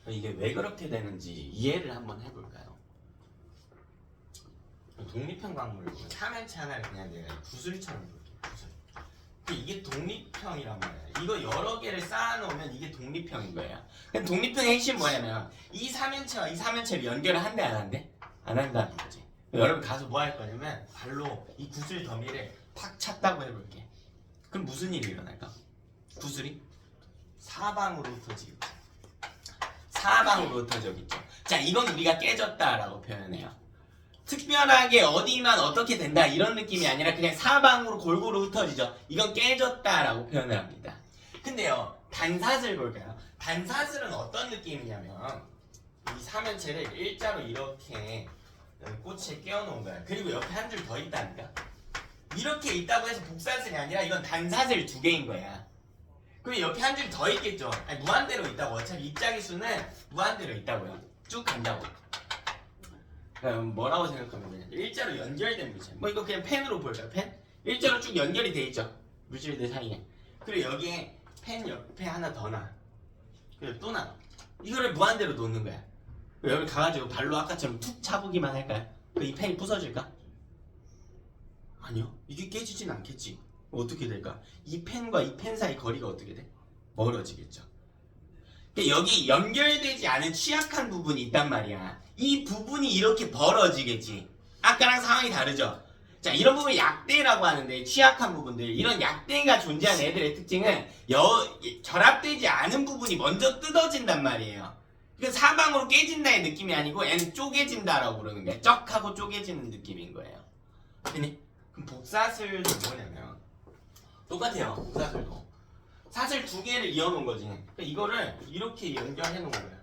이게 왜 그렇게 되는지 이해를 한번 해볼까요? 독립형 광물을 보면 삼연체 하나를 그냥 내가 구슬처럼 볼게요. 구슬. 이게 독립형이란 말이에요. 이거 여러 개를 쌓아놓으면 이게 독립형인 거예요. 그럼 독립형의 핵심이 뭐냐면 이 삼연체와 이 삼연체를 연결을 한대 안 한대? 안 한다는 거지. 여러분 가서 뭐 할 거냐면 발로 이 구슬 더미를 팍 찼다고 해볼게. 그럼 무슨 일이 일어날까? 구슬이 사방으로 흩어지겠죠. 사방으로 흩어져겠죠. 자, 이건 우리가 깨졌다라고 표현해요. 특별하게 어디만 어떻게 된다 이런 느낌이 아니라 그냥 사방으로 골고루 흩어지죠. 이건 깨졌다라고 표현을 합니다. 근데요, 단사슬 볼까요? 단사슬은 어떤 느낌이냐면 이 삼연체를 일자로 이렇게 꼬치에 끼워놓은 거야. 그리고 옆에 한 줄 더 있다니까. 이렇게 있다고 해서 복사슬이 아니라 이건 단사슬 두 개인 거야. 그리고 옆에 한 줄 더 있겠죠. 아니, 무한대로 있다고. 어차피 입자기 수는 무한대로 있다고요. 쭉 간다고. 그럼 뭐라고 생각하면 되냐? 일자로 연결된 물질. 뭐 이거 그냥 펜으로 볼까요? 펜? 일자로 쭉 연결이 돼 있죠. 물질들 사이에. 그리고 여기에 펜 옆에 하나 더 놔. 그리고 또 놔. 이거를 무한대로 놓는 거야. 여기 가가지고 발로 아까처럼 툭 차보기만 할까요? 그 이 펜이 부서질까? 아니요. 이게 깨지진 않겠지. 어떻게 될까? 이 펜과 이 펜 사이 거리가 어떻게 돼? 멀어지겠죠. 그러니까 여기 연결되지 않은 취약한 부분이 있단 말이야. 이 부분이 이렇게 벌어지겠지. 아까랑 상황이 다르죠. 자, 이런 부분을 약대라고 하는데 취약한 부분들, 이런 약대가 존재하는 애들의 특징은 결합되지 않은 부분이 먼저 뜯어진단 말이에요. 그러니까 사방으로 깨진다의 느낌이 아니고 얘는 쪼개진다라고 부르는 거야. 쩍 하고 쪼개지는 느낌인 거예요. 그럼 복사슬도 뭐냐면 똑같아요. 복사슬도 사슬 두 개를 이어놓은 거지. 그러니까 이거를 이렇게 연결해 놓은 거야.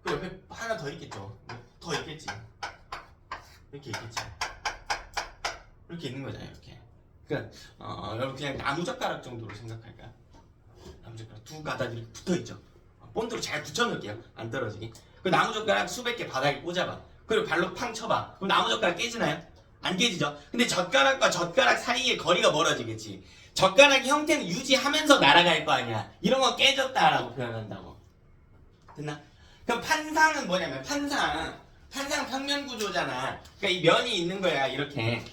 그 옆에 하나 더 있겠죠. 더 있겠지. 이렇게 있겠지. 이렇게 있는 거잖아요. 이렇게. 그러니까 여러분 그냥 나무젓가락 정도로 생각할까요? 나무젓가락 두 가닥이 붙어 있죠. 본드로 잘 붙여놓을게요. 안 떨어지게. 그 나무젓가락 수백 개 바닥에 꽂아봐. 그리고 발로 팡 쳐봐. 그럼 나무젓가락 깨지나요? 안 깨지죠. 근데 젓가락과 젓가락 사이의 거리가 멀어지겠지. 젓가락 형태는 유지하면서 날아갈 거 아니야. 이런 거 깨졌다라고 표현한다고. 됐나? 그럼 판상은 뭐냐면 판상 평면 구조잖아. 그러니까 이 면이 있는 거야. 이렇게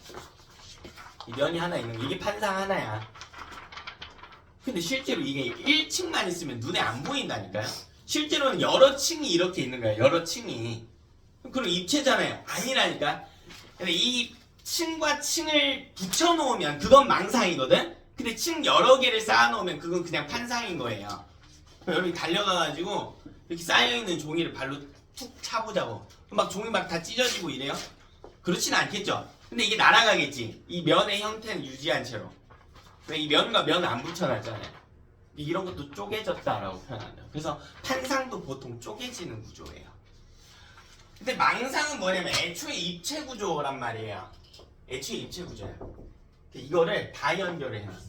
이 면이 하나 있는 거. 이게 판상 하나야. 근데 실제로 이게 1층만 있으면 눈에 안 보인다니까요. 실제로는 여러 층이 이렇게 있는 거야. 여러 층이. 그럼 입체잖아요. 아니라니까. 근데 이 층과 층을 붙여놓으면 그건 망상이거든. 근데 층 여러 개를 쌓아놓으면 그건 그냥 판상인 거예요. 여기 달려가가지고 이렇게 쌓여있는 종이를 발로 툭 차보자고. 막 종이 막 다 찢어지고 이래요? 그렇진 않겠죠. 근데 이게 날아가겠지. 이 면의 형태는 유지한 채로. 이 면과 면 안 붙여놨잖아요. 이런 것도 쪼개졌다라고 표현한다. 그래서 판상도 보통 쪼개지는 구조예요. 근데 망상은 뭐냐면 애초에 입체 구조란 말이에요. 애초에 입체 구조예요. 이거를 다 연결을 해놨어.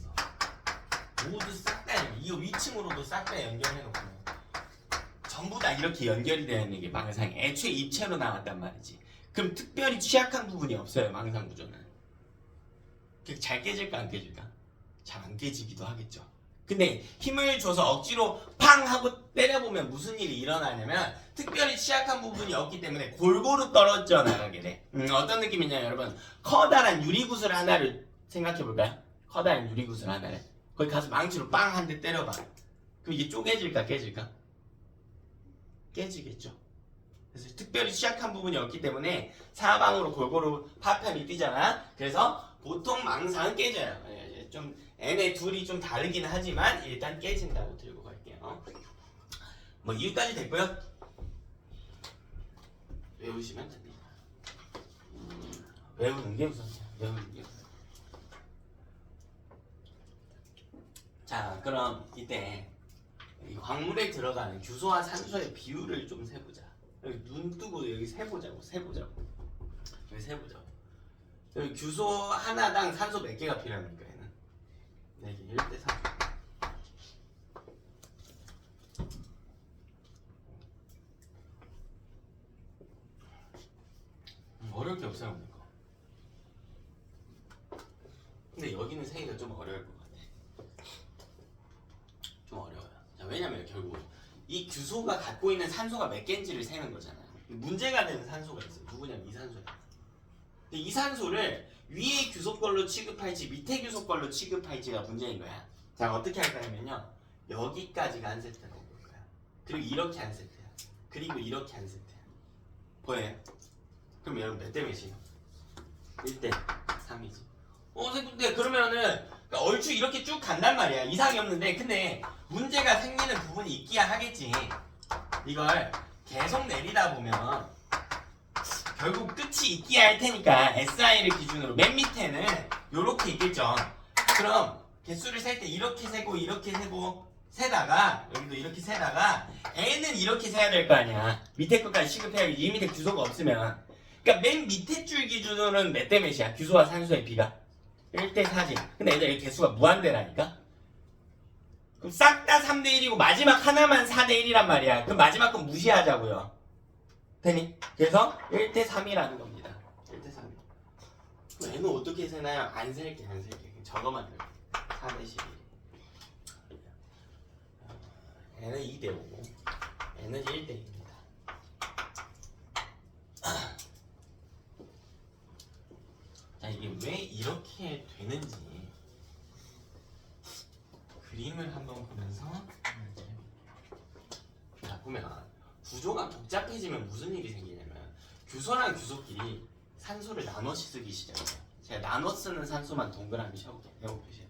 모두 싹 다 이 위층으로도 싹 다 연결해놓고 전부 다 이렇게 연결이 되어 있는 게 망상이 애초에 입체로 나왔단 말이지. 그럼 특별히 취약한 부분이 없어요. 망상 구조는. 잘 깨질까 안 깨질까? 잘 안 깨지기도 하겠죠. 근데 힘을 줘서 억지로 팡 하고 때려보면 무슨 일이 일어나냐면 특별히 취약한 부분이 없기 때문에 골고루 떨어져 나가게 돼. 어떤 느낌이냐 여러분. 커다란 유리구슬 하나를 생각해볼까요? 커다란 유리구슬 하나를 거기 가서 망치로 빵 한 대 때려봐. 그럼 이게 쪼개질까 깨질까? 깨지겠죠. 그래서 특별히 취약한 부분이 없기 때문에 사방으로 골고루 파편이 뛰잖아. 그래서 보통 망상은 깨져요. 좀 얘네 둘이 좀 다르긴 하지만 일단 깨진다고 들고 갈게요. 뭐 이유까지 됐고요. 외우시면 됩니다. 외우는 게 우선이야. 외우는 게 우선. 자, 그럼 이때 이 광물에 들어가는 규소와 산소의 비율을 좀 세보자. 여기 눈 뜨고 여기 세보자고. 여기 세보자고. 여기 규소 하나당 산소 몇 개가 필요합니까? 얘는 4개, 1대 3. 어려울 게 없어요, 오늘 거. 근데 여기는 세기가 좀 어려울 것 같아. 좀 어려워요. 자, 왜냐면 결국 이 규소가 갖고 있는 산소가 몇 개인지를 세는 거잖아요. 문제가 되는 산소가 있어요. 누구냐면 이 산소예요. 근데 이 산소를 위에 규소걸로 취급할지 밑에 규소걸로 취급할지가 문제인 거야. 자, 어떻게 할 거냐면요. 여기까지가 한 세트라고 볼 거야. 그리고 이렇게 한 세트야. 그리고 이렇게 한 세트야. 보여요? 그럼 여러분 몇 대 몇이에요? 1대 3이지. 근데 그러면은 그러니까 얼추 이렇게 쭉 간단 말이야. 이상이 없는데 근데 문제가 생기는 부분이 있기야 하겠지. 이걸 계속 내리다 보면 결국 끝이 있기야 할 테니까 SI를 기준으로 맨 밑에는 요렇게 있겠죠. 그럼 개수를 셀 때 이렇게 세고 이렇게 세고 세다가 여기도 이렇게 세다가 N은 이렇게 세야 될 거 아니야. 밑에 것까지 시급해야지. 이 밑에 규소가 없으면. 그러니까 맨 밑에 줄 기준으로는 몇 대 몇이야? 규소와 산소의 비가 1대 4지. 근데 얘들 개수가 무한대라니까. 그럼 싹 다 3대 1이고 마지막 하나만 4대 1이란 말이야. 그럼 마지막 건 무시하자고요. 되니? 그래서 1대 3이라는 겁니다. 1대 3. 그럼 N은 어떻게 세나요? 안 셀게. 그냥 저거만 들게. 4대 11. N은 2대 5고 N은 1대 2입니다. 자, 이게 왜 이렇게 되는지 그림을 한번 보면서 자, 보면 구조가 복잡해지면 무슨 일이 생기냐면 규소랑 규소끼리 산소를 나눠 쓰기 시작해요. 제가 나눠 쓰는 산소만 동그라미 쳐볼게요. 여기 보세요.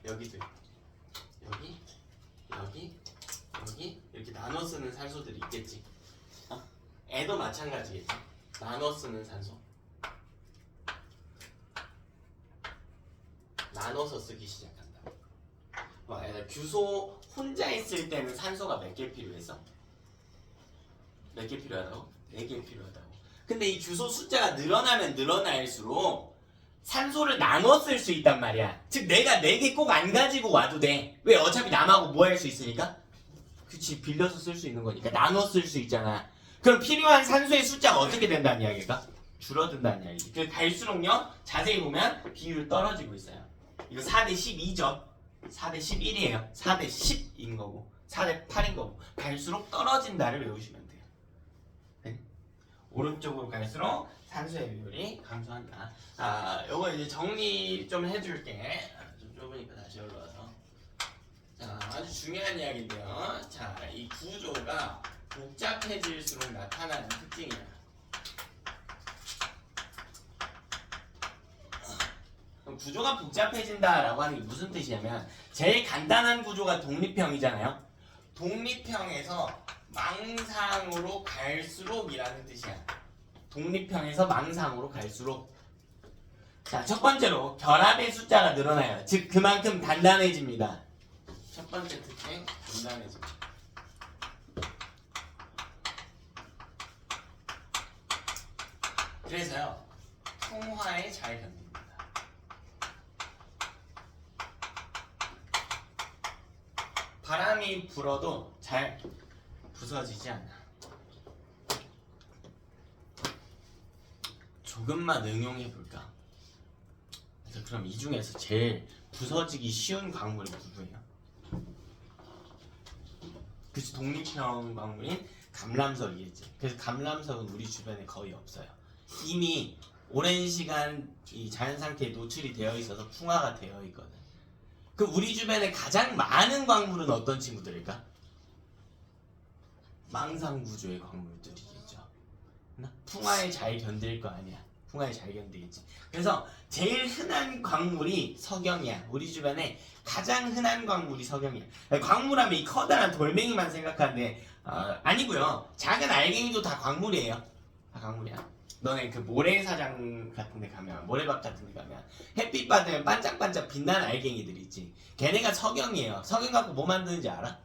여기도 있고 여기 이렇게 나눠 쓰는 산소들이 있겠지. 애도 마찬가지겠지. 나눠 쓰는 산소. 나눠서 쓰기 시작한다. 규소 혼자 있을 때는 산소가 몇 개 필요했어? 몇 개 필요하다고? 4개 필요하다고. 근데 이 규소 숫자가 늘어나면 늘어날수록 산소를 나눠 쓸 수 있단 말이야. 즉 내가 4개 꼭 안 가지고 와도 돼. 왜? 어차피 남하고 뭐 할 수 있으니까? 그치, 빌려서 쓸 수 있는 거니까 나눠 쓸 수 있잖아. 그럼 필요한 산소의 숫자가 어떻게 된다는 이야기일까? 줄어든다는 이야기지. 그 갈수록요, 자세히 보면 비율 떨어지고 있어요. 이거 4대 12죠. 4대 11이에요. 4대 10인 거고 4대 8인 거고 갈수록 떨어진다를 외우시면 돼요. 네? 오른쪽으로 갈수록 산소의 비율이 감소한다. 요거 이제 정리 좀 해줄게. 좀 좁으니까 다시 올라와서. 자, 아주 중요한 이야기인데요. 자, 이 구조가 복잡해질수록 나타나는 특징이야. 그럼 구조가 복잡해진다라고 하는 게 무슨 뜻이냐면 제일 간단한 구조가 독립형이잖아요. 독립형에서 망상으로 갈수록이라는 뜻이야. 독립형에서 망상으로 갈수록. 자, 첫 번째로 결합의 숫자가 늘어나요. 즉 그만큼 단단해집니다. 첫 번째 특징, 단단해집니다. 그래서요, 풍화에 잘 견딥니다. 바람이 불어도 잘 부서지지 않아. 조금만 응용해 볼까? 그래서 그럼 이 중에서 제일 부서지기 쉬운 광물이 누구예요? 그치, 독립형 광물인 감람석이겠지. 그래서 감람석은 우리 주변에 거의 없어요. 이미 오랜 시간 이 자연 상태에 노출이 되어 있어서 풍화가 되어 있거든. 그 우리 주변에 가장 많은 광물은 어떤 친구들일까? 망상 구조의 광물들이겠죠. 풍화에 잘 견딜 거 아니야. 풍화에 잘 견디겠지. 그래서 제일 흔한 광물이 석영이야. 우리 주변에 가장 흔한 광물이 석영이야. 광물하면 이 커다란 돌멩이만 생각하는데 아니고요. 작은 알갱이도 다 광물이에요. 다 광물이야. 너네 그 모래사장 같은 데 가면, 모래밭 같은 데 가면 햇빛 받으면 반짝반짝 빛나는 알갱이들 있지. 걔네가 석영이에요. 석영 갖고 뭐 만드는지 알아?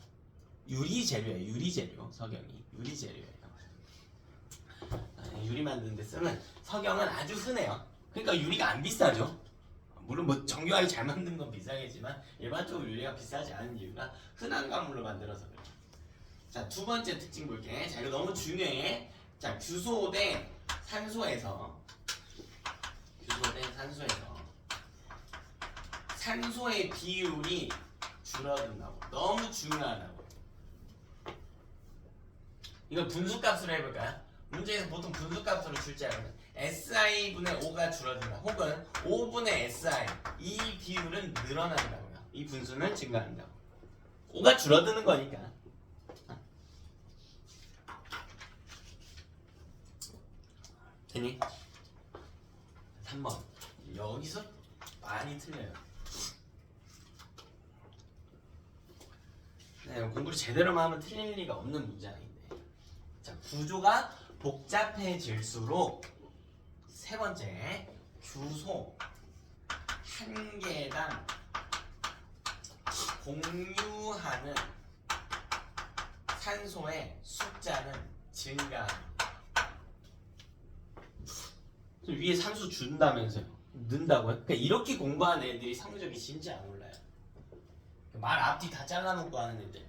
유리 재료예요. 유리 재료. 석영이 유리 재료예요. 유리 만드는 데 쓰는 석영은 아주 흔해요. 그러니까 유리가 안 비싸죠. 물론 뭐 정교하게 잘 만든 건 비싸겠지만 일반적으로 유리가 비싸지 않은 이유가 흔한 광물로 만들어서 그래요. 자, 두 번째 특징 볼게. 자, 이거 너무 중요해. 자, 규소 대 산소에서 산소의 비율이 줄어든다고. 너무 중요하다고. 이걸 분수값으로 해볼까요? 문제에서 보통 분수값으로 출제하거든. SI분의 5가 줄어든다. 혹은 5분의 SI. 이 비율은 늘어난다고요. 이 분수는 증가한다고. 5가 줄어드는 거니까. 되니? 3번. 여기서 많이 틀려요. 네, 공부를 제대로만 하면 틀릴 리가 없는 문장인데. 자, 구조가 복잡해질수록 세 번째 규소 한 개당 공유하는 산소의 숫자는 증가합니다. 위에 산소 준다면서요? 는다고요? 그러니까 이렇게 공부하는 애들이 성적이 진짜 안 올라요. 말 앞뒤 다 잘라놓고 하는 애들.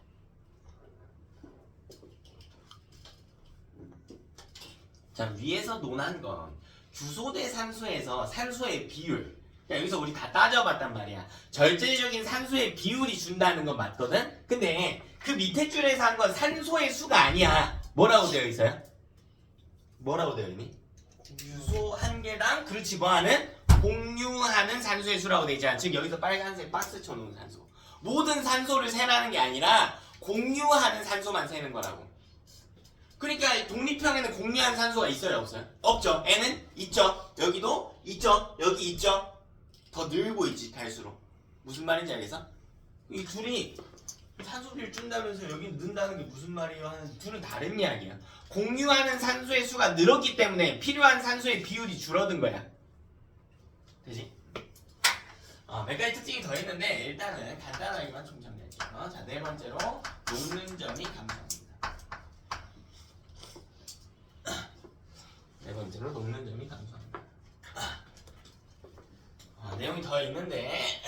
자, 위에서 논한 건 규소 대 산소에서 산소의 비율. 그러니까 여기서 우리 다 따져봤단 말이야. 절대적인 산소의 비율이 준다는 건 맞거든? 근데 그 밑에 줄에서 한 건 산소의 수가 아니야. 뭐라고 되어 있어요? 뭐라고 되어 있니? 규소 한 개당 그렇지 뭐하는? 공유하는 산소의 수라고 되어 있잖아. 즉 여기서 빨간색 박스 쳐놓은 산소. 모든 산소를 세라는 게 아니라 공유하는 산소만 세는 거라고. 그러니까 독립형에는 공유한 산소가 있어요 없어요? 없죠. N은 있죠. 여기도 있죠. 여기 있죠. 더 늘고 있지 갈수록. 무슨 말인지 알겠어? 이 둘이 산소비를 준다면서 여기 는다는 게 무슨 말이에요 하는 둘은 다른 이야기야. 공유하는 산소의 수가 늘었기 때문에 필요한 산소의 비율이 줄어든 거야. 되지? 몇 가지 특징이 더 있는데 일단은 간단하게만 좀 정리할게요. 자, 네 번째로 녹는 점이 감소합니다. 네 번째로 녹는 점이 감소합니다. 내용이 더 있는데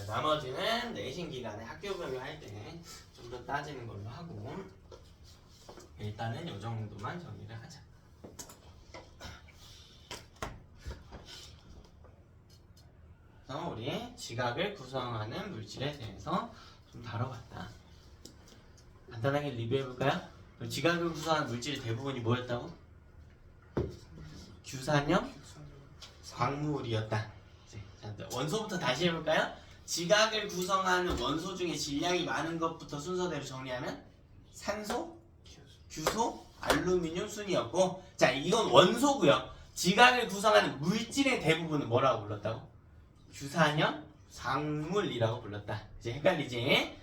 나머지는 내신 기간에 학교별로 할 때 좀 더 따지는 걸로 하고 일단은 이 정도만 정리를 하자. 그래서 우리 지각을 구성하는 물질에 대해서 좀 다뤄봤다. 간단하게 리뷰해볼까요? 지각을 구성하는 물질 대부분이 뭐였다고? 규산염, 광물이었다. 자, 원소부터 다시 해볼까요? 지각을 구성하는 원소 중에 질량이 많은 것부터 순서대로 정리하면 산소, 규소, 알루미늄 순이었고, 자, 이건 원소고요. 지각을 구성하는 물질의 대부분은 뭐라고 불렀다고? 규산염, 광물이라고 불렀다. 이제 헷갈리지?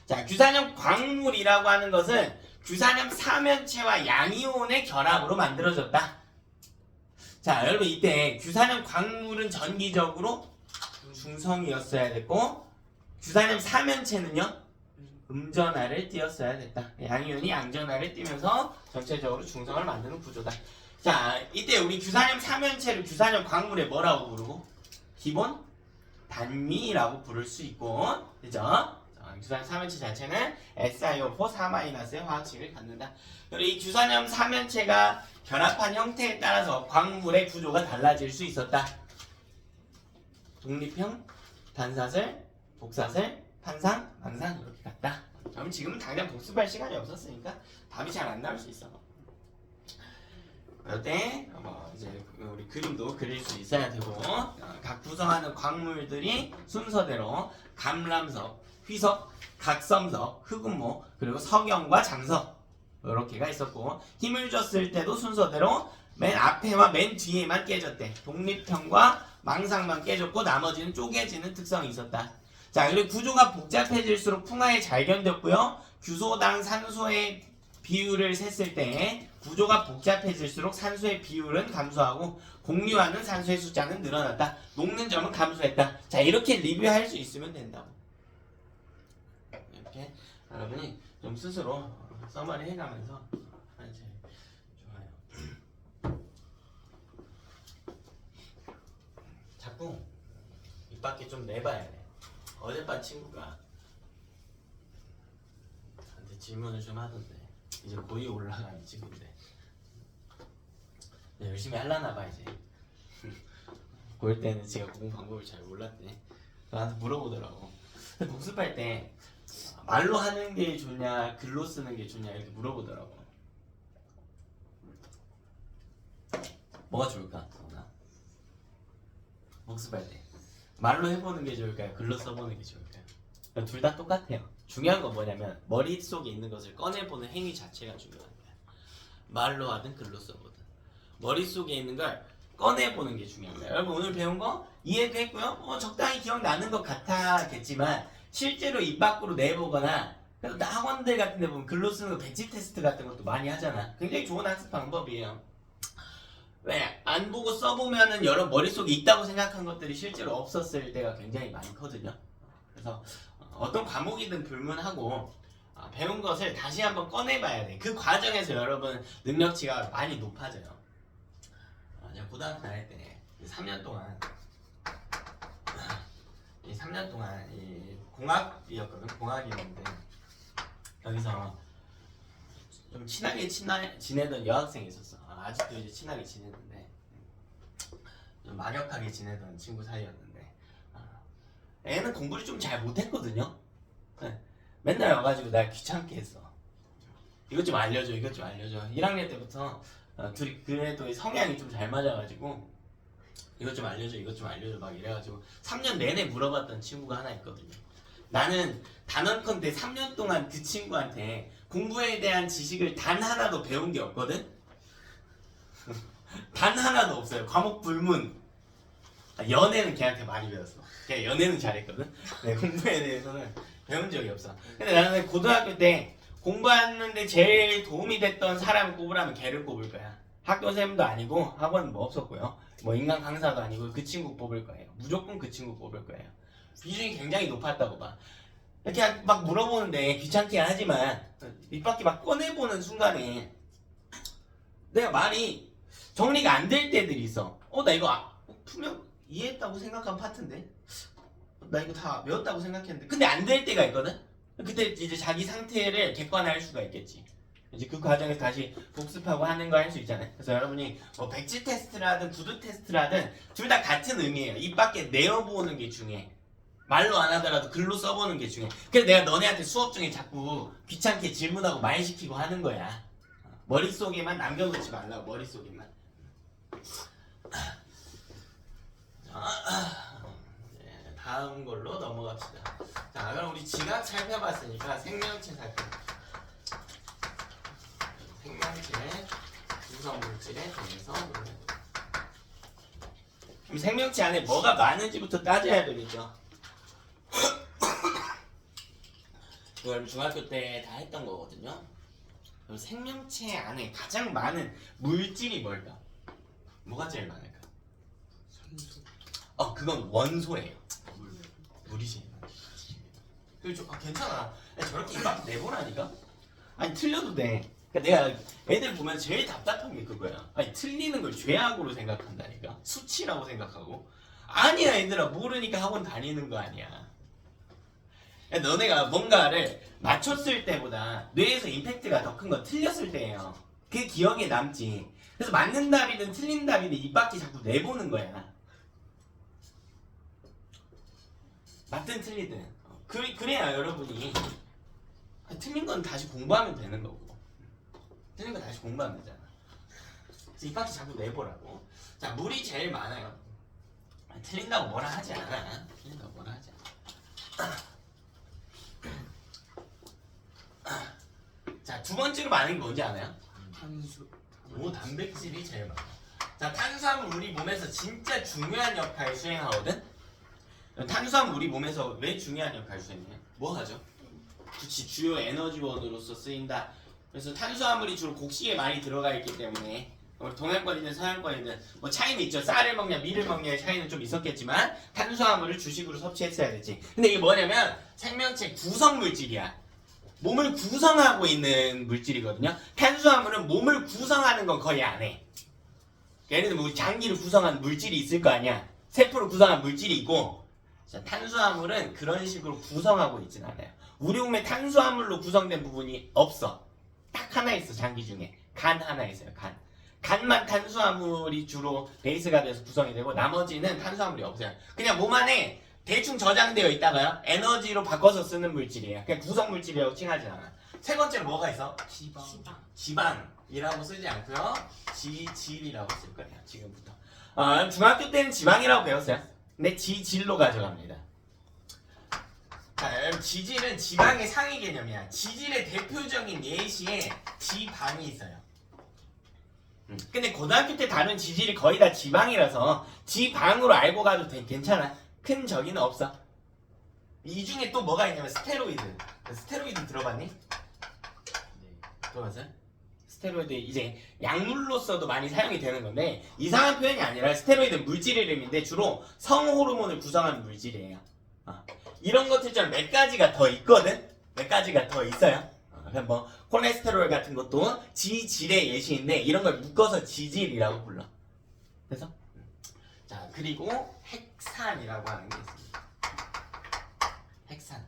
자, 규산염 광물이라고 하는 것은 규산염 사면체와 양이온의 결합으로 만들어졌다. 자, 여러분 이때 규산염 광물은 전기적으로 중성이었어야 됐고 규산염 사면체는요 음전하를 띄었어야 됐다. 양이온이 양전하를 띄면서 전체적으로 중성을 만드는 구조다. 자, 이때 우리 규산염 사면체를 규산염 광물에 뭐라고 부르고? 기본 단미라고 부를 수 있고, 그죠? 규산염 사면체 자체는 SiO4 4-의 화학식을 갖는다. 그리고 이 규산염 사면체가 결합한 형태에 따라서 광물의 구조가 달라질 수 있었다. 독립형, 단사슬, 복사슬, 판상, 망상 이렇게 갔다. 그럼 지금은 당장 복습할 시간이 없었으니까 답이 잘 안 나올 수 있어. 그때 이제 우리 그림도 그릴 수 있어야 되고 각 구성하는 광물들이 순서대로 감람석, 휘석, 각섬석, 흑음모, 그리고 석영과 장석 이렇게가 있었고 힘을 줬을 때도 순서대로 맨 앞에와 맨 뒤에만 깨졌대. 독립형과 망상만 깨졌고 나머지는 쪼개지는 특성이 있었다. 자, 그리고 구조가 복잡해질수록 풍화에 잘 견뎠고요. 규소당 산소의 비율을 셌을 때 구조가 복잡해질수록 산소의 비율은 감소하고 공유하는 산소의 숫자는 늘어났다. 녹는 점은 감소했다. 자, 이렇게 리뷰할 수 있으면 된다고. 이렇게 여러분이 좀 스스로 서머리 해가면서 하면 제일 좋아요. 자꾸 입 밖에 좀 내봐야 돼. 어젯밤 친구가 저한테 질문을 좀 하던데 이제 고2 올라가는 친구인데 열심히 하려나 봐 이제. 고1 때는 제가 공부 방법을 잘 몰랐대. 나한테 물어보더라고. 복습할 때 말로 하는 게 좋냐 글로 쓰는 게 좋냐 이렇게 물어보더라고. 뭐가 좋을까? 복습할 때 말로 해보는 게 좋을까요? 글로 써보는 게 좋을까요? 둘 다 똑같아요. 중요한 건 뭐냐면 머릿속에 있는 것을 꺼내보는 행위 자체가 중요한 거야. 말로 하든 글로 써보든 머릿속에 있는 걸 꺼내보는 게 중요합니다. 여러분 오늘 배운 거 이해도 했고요. 적당히 기억나는 것 같았겠지만 실제로 입 밖으로 내보거나 그래서 학원들 같은 데 보면 글로 쓰는 거 백지 테스트 같은 것도 많이 하잖아. 굉장히 좋은 학습 방법이에요. 왜? 안 보고 써보면은 여러 머릿속에 있다고 생각한 것들이 실제로 없었을 때가 굉장히 많거든요. 그래서 어떤 과목이든 불문하고 배운 것을 다시 한번 꺼내봐야 돼. 그 과정에서 여러분 능력치가 많이 높아져요. 제가 고등학교 다닐 때 3년 동안 이 3년 동안 이 공학이었거든. 공학이었는데 여기서 좀 친하게 지내던 여학생이 있었어. 아직도 이제 친하게 지내는데 좀 막역하게 지내던 친구 사이였는데 애는 공부를 좀 잘 못했거든요. 맨날 와가지고 날 귀찮게 했어. 이것 좀 알려줘, 이것 좀 알려줘. 1학년 때부터 둘이 그래도 성향이 좀 잘 맞아가지고 이것 좀 알려줘, 이것 좀 알려줘 막 이래가지고 3년 내내 물어봤던 친구가 하나 있거든요. 나는 단언컨대 3년 동안 그 친구한테 공부에 대한 지식을 단 하나도 배운 게 없거든? 단 하나도 없어요. 과목 불문. 연애는 걔한테 많이 배웠어. 걔 연애는 잘했거든? 네, 공부에 대해서는 배운 적이 없어. 근데 나는 고등학교 때 공부하는데 제일 도움이 됐던 사람을 꼽으라면 걔를 꼽을 거야. 학교쌤도 아니고 학원 뭐 없었고요. 뭐 인간 강사도 아니고 그 친구 뽑을 거예요. 무조건 그 친구 뽑을 거예요. 비중이 굉장히 높았다고 봐. 이렇게 막 물어보는데 귀찮게 하지만 입 밖에 막 꺼내보는 순간에 내가 말이 정리가 안 될 때들이 있어. 나 이거 분명 이해했다고 생각한 파트인데 나 이거 다 외웠다고 생각했는데 근데 안 될 때가 있거든? 그때 이제 자기 상태를 객관화할 수가 있겠지. 이제 그 과정에서 다시 복습하고 하는 거 할 수 있잖아요. 그래서 여러분이 뭐 백지 테스트라든 구두 테스트라든 둘 다 같은 의미예요. 입 밖에 내어보는 게 중요해. 말로 안 하더라도 글로 써보는 게 중요해. 그래서 내가 너네한테 수업 중에 자꾸 귀찮게 질문하고 말 시키고 하는 거야. 머릿속에만 남겨놓지 말라고. 머릿속에만. 네, 다음 걸로 넘어갑시다. 자, 그럼 우리 지각 살펴봤으니까 생명체 살펴볼게요. 생명체 구성 물질에 대해서 그럼 생명체 안에 뭐가 많은지부터 따져야 되겠죠. 이걸 중학교 때 다 했던 거거든요. 그럼 생명체 안에 가장 많은 물질이 뭘까? 뭐가 제일 많을까? 산소. 그건 원소예요. 물이 제일 많아. 그리고 괜찮아. 저렇게 입 내보라니까? 아니 틀려도 돼. 그러니까 내가 애들 보면 제일 답답한 게 그거야. 아니 틀리는 걸 죄악으로 생각한다니까. 수치라고 생각하고. 아니야 얘들아, 모르니까 학원 다니는 거 아니야. 그러니까 너네가 뭔가를 맞췄을 때보다 뇌에서 임팩트가 더 큰 건 틀렸을 때예요. 그게 기억에 남지. 그래서 맞는 답이든 틀린 답이든 입 밖에 자꾸 내보는 거야. 맞든 틀리든. 그래야 여러분이 틀린 건 다시 공부하면 되는 거고. 틀린 거 다시 공부하면 되잖아. 그래서 입 밖에 자꾸 내보라고. 자, 물이 제일 많아요. 틀린다고 뭐라 하지 않아. 틀린다고 뭐라 하지 않아. 자, 두 번째로 많은 게 뭔지 아나요? 탄수. 단백질이 제일 많아. 자, 탄수화물 우리 몸에서 진짜 중요한 역할을 수행하거든? 탄수화물 우리 몸에서 왜 중요한 역할을 수행해? 뭐 하죠? 그치, 주요 에너지원으로서 쓰인다. 그래서 탄수화물이 주로 곡식에 많이 들어가 있기 때문에 동양권이든 서양권이든 뭐 차이는 있죠. 쌀을 먹냐 밀을 먹냐의 차이는 좀 있었겠지만 탄수화물을 주식으로 섭취했어야 됐지. 근데 이게 뭐냐면 생명체 구성 물질이야. 몸을 구성하고 있는 물질이거든요. 탄수화물은 몸을 구성하는 건 거의 안 해. 예를 들면 우리 장기를 구성한 물질이 있을 거 아니야. 세포를 구성한 물질이 있고, 자, 탄수화물은 그런 식으로 구성하고 있진 않아요. 우리 몸에 탄수화물로 구성된 부분이 없어. 딱 하나 있어. 장기 중에 간 하나 있어요. 간만 탄수화물이 주로 베이스가 돼서 구성이 되고 나머지는 탄수화물이 없어요. 그냥 몸 안에 대충 저장되어 있다가요 에너지로 바꿔서 쓰는 물질이에요. 그냥 구성 물질이라고 칭하지 않아. 세 번째로 뭐가 있어? 지방. 지방이라고 쓰지 않고요. 지질이라고 쓸 거예요. 지금부터. 중학교 때는 지방이라고 배웠어요. 근데 지질로 가져갑니다. 자, 여러분 지질은 지방의 상위 개념이야. 지질의 대표적인 예시에 지방이 있어요. 근데 고등학교 때 다룬 지질이 거의 다 지방이라서 지방으로 알고 가도 괜찮아. 큰 적이는 없어. 이 중에 또 뭐가 있냐면 스테로이드. 스테로이드 들어봤니? 네. 들어봤어요? 스테로이드 이제 약물로서도 많이 사용이 되는 건데 이상한 표현이 아니라 스테로이드 물질 이름인데 주로 성호르몬을 구성하는 물질이에요. 이런 것들처럼 몇 가지가 더 있거든? 몇 가지가 더 있어요. 그냥 뭐 콜레스테롤 같은 것도 지질의 예시인데 이런 걸 묶어서 지질이라고 불러. 그래서 자 그리고 핵산이라고 하는 게 있습니다. 핵산.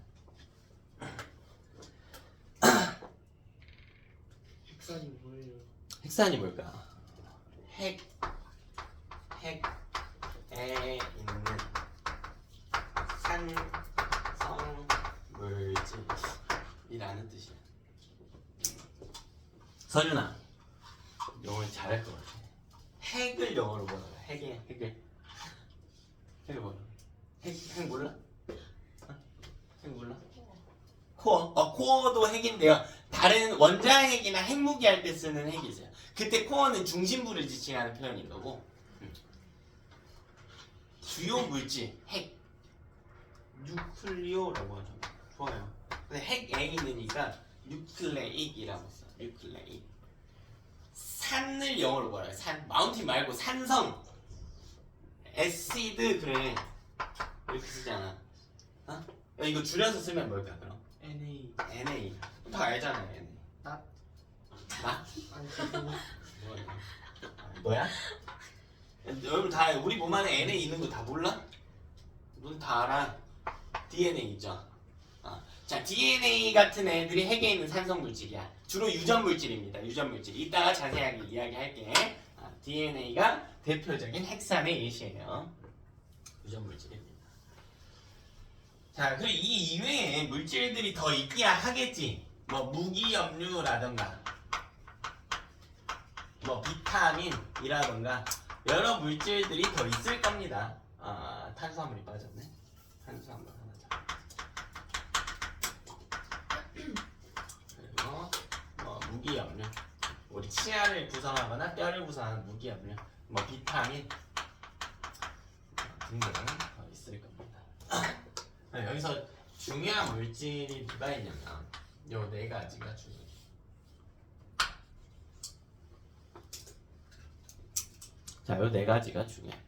핵산이 뭐예요? 핵산이 뭘까? 핵에 있는 산성 물질이라는 뜻이야. 서준아, 영어 잘할 것 같아. 핵을 영어로 뭐라 그래? 핵을 뭐라? 핵 몰라? 핵 몰라? 코어. 코어도 핵인데요. 다른 원자핵이나 핵무기 할 때 쓰는 핵이죠. 그때 코어는 중심부를 지칭하는 표현인 거고. 주요 물질, 핵. 뉴클리오라고 하죠. 좋아요. 근데 핵 A니까 뉴클레익이라고 써. 뉴클레익. 산을 영어로 뭐라 해? 산. 마운틴 말고 산성. 에시드 그래. 이렇게 쓰잖아. 어? 이거 줄여서 쓰면 뭘까 그럼? NA. 다 알잖아, NA. 나? 아니 그거 뭐야? 여러분 다 우리 몸 안에 NA 있는 거 다 몰라? 넌 다 알아. DNA 있죠. 자, DNA 같은 애들이 핵에 있는 산성 물질이야. 주로 유전 물질입니다. 유전 물질. 이따가 자세하게 이야기할게. DNA가 대표적인 핵산의 예시예요. 유전 물질입니다. 자, 그리고 이 이외에 물질들이 더 있기야 하겠지. 뭐 무기염류라던가, 뭐 비타민이라던가 여러 물질들이 더 있을 겁니다. 탄수화물이 빠졌네. 탄수화물 하나 잡아. 그리고 뭐 무기염류, 우리 치아를 구성하거나 뼈를 구성하는 무기염류, 뭐 비타민 등등 더 있을 겁니다. 여기서 중요한 물질이 누가 있냐면 요 네 가지가 중요해요. 자, 요 네 가지가 중요해.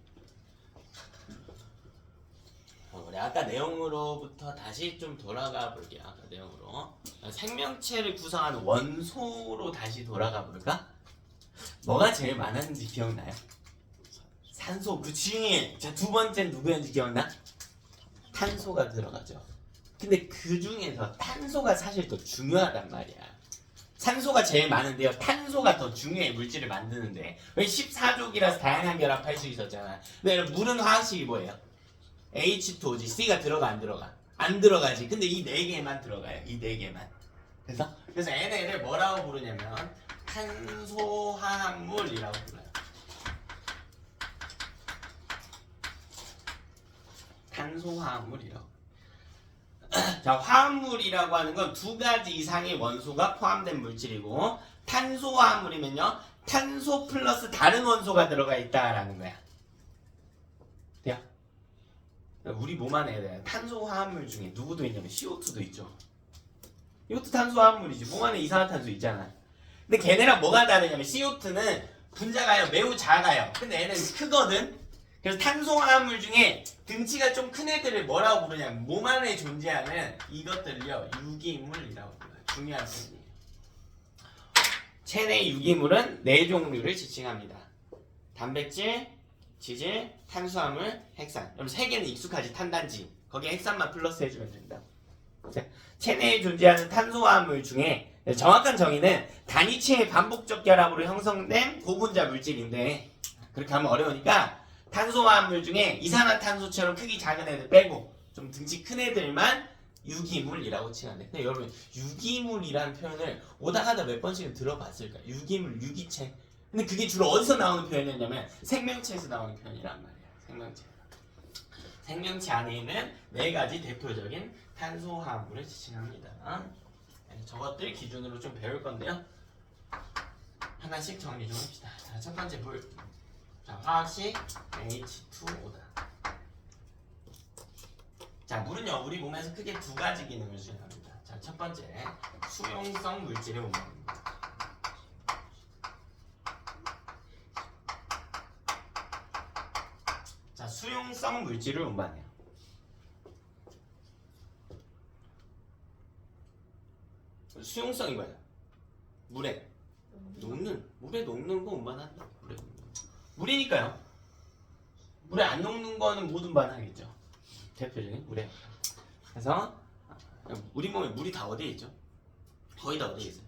우리 아까 내용으로부터 다시 좀 돌아가 볼게요. 아까 내용으로 생명체를 구성하는 원소로 다시 돌아가 볼까? 뭐가 제일 많았는지 기억나요? 산소. 그치. 자, 두 번째는 누구였는지 기억나? 탄소가 들어가죠. 근데 그 중에서 탄소가 사실 더 중요하단 말이야. 산소가 제일 많은데요. 탄소가 더 중요해. 물질을 만드는데. 왜 14족이라서 다양한 결합할 수 있었잖아. 근데 물은 화학식이 뭐예요? H2O지. C가 들어가 안 들어가? 안 들어가지. 근데 이 네 개만 들어가요. 이 네 개만. 그래서 얘네를 뭐라고 부르냐면 탄소화합물이라고 불러요. 탄소화합물이라고. 자, 화합물이라고 하는 건 두 가지 이상의 원소가 포함된 물질이고, 탄소화합물이면요, 탄소 플러스 다른 원소가 들어가 있다라는 거야. 돼요? 우리 몸 안에 탄소화합물 중에 누구도 있냐면 CO2도 있죠. 이것도 탄소화합물이지. 몸 안에 이산화탄소 있잖아. 근데 걔네랑 뭐가 다르냐면 CO2는 분자가요 매우 작아요. 근데 얘는 크거든. 그래서 탄소화합물 중에 등치가 좀 큰 애들을 뭐라고 부르냐면 몸 안에 존재하는 이것들을요 유기물이라고 불러요. 중요한 표현이에요. 체내 유기물은 네 종류를 지칭합니다. 단백질, 지질, 탄수화물, 핵산. 그럼 세 개는 익숙하지. 탄단지. 거기에 핵산만 플러스 해주면 된다. 체내에 존재하는 탄소화합물 중에 정확한 정의는 단위체의 반복적 결합으로 형성된 고분자 물질인데, 그렇게 하면 어려우니까 탄소화합물 중에 이산화탄소처럼 크기 작은 애들 빼고 좀 등치 큰 애들만 유기물이라고 칭하는데, 근데 여러분 유기물이라는 표현을 오다 가다 몇 번씩은 들어봤을까요? 유기물, 유기체. 근데 그게 주로 어디서 나오는 표현이었냐면 생명체에서 나오는 표현이란 말이에요. 생명체 안에 있는 네 가지 대표적인 탄소화합물을 지칭합니다. 저것들 기준으로 좀 배울 건데요. 하나씩 정리 좀 합시다. 자, 첫 번째 물. 자, 화학식 H2O다. 자, 물은요 우리 몸에서 크게 두 가지 기능을 수행합니다. 자, 첫 번째 수용성 물질의 운반입니다. 자, 수용성 물질을 운반해요. 수용성이 뭐야? 물에 녹는 거 운반한다. 물이니까요. 물에 안 녹는 거는 못 운반하겠죠. 대표적인 물에. 그래서 우리 몸에 물이 다 어디에 있죠? 거의 다 어디에 있어요?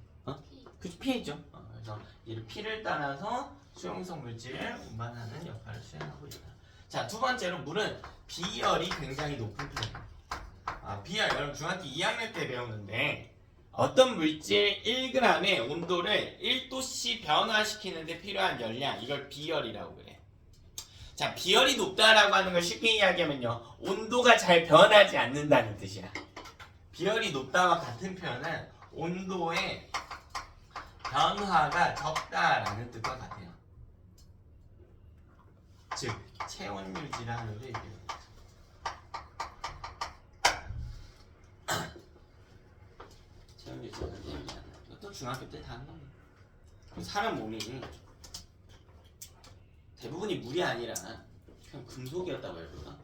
그 피에 있죠. 그래서 이 피를 따라서 수용성 물질을 운반하는 역할을 수행하고 있다. 자, 두 번째로 물은 비열이 굉장히 높은 편이에요. 비열 여러분 중학교 2학년 때 배웠는데 어떤 물질 1g의 온도를 1도씨 변화시키는데 필요한 열량, 이걸 비열이라고 그래. 자, 비열이 높다라고 하는 걸 쉽게 이야기하면요, 온도가 잘 변하지 않는다는 뜻이야. 비열이 높다와 같은 표현은 온도의 변화가 적다라는 뜻과 같아요. 즉, 체온 유지라는 걸 얘기해요. 체온 유지라는 얘기잖아. 이것도 중학교 때 다 한 겁니다. 사람 몸이 대부분이 물이 아니라 그냥 금속이었다고 해볼까?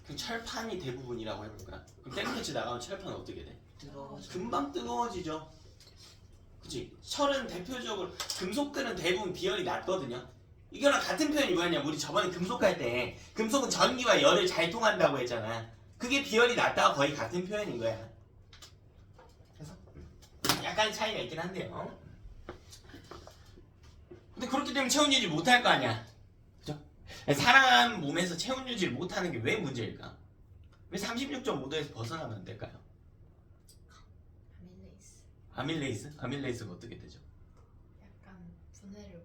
그냥 철판이 대부분이라고 해볼까? 그럼 땡볕이 나가면 철판은 어떻게 돼? 금방 뜨거워지죠. 그치? 철은 대표적으로, 금속들은 대부분 비열이 낮거든요. 이거랑 같은 표현이 뭐였냐? 우리 저번에 금속 할 때 금속은 전기와 열을 잘 통한다고 했잖아. 그게 비열이 낮다와 거의 같은 표현인 거야. 그래서 약간 차이가 있긴 한데요. 근데 그렇기 때문에 체온 유지 못할 거 아니야. 그죠? 사람 몸에서 체온 유지를 못하는 게 왜 문제일까? 왜 36.5도에서 벗어나면 안 될까요? 아밀레이스. 아밀레이스가 어떻게 되죠? 약간 분해를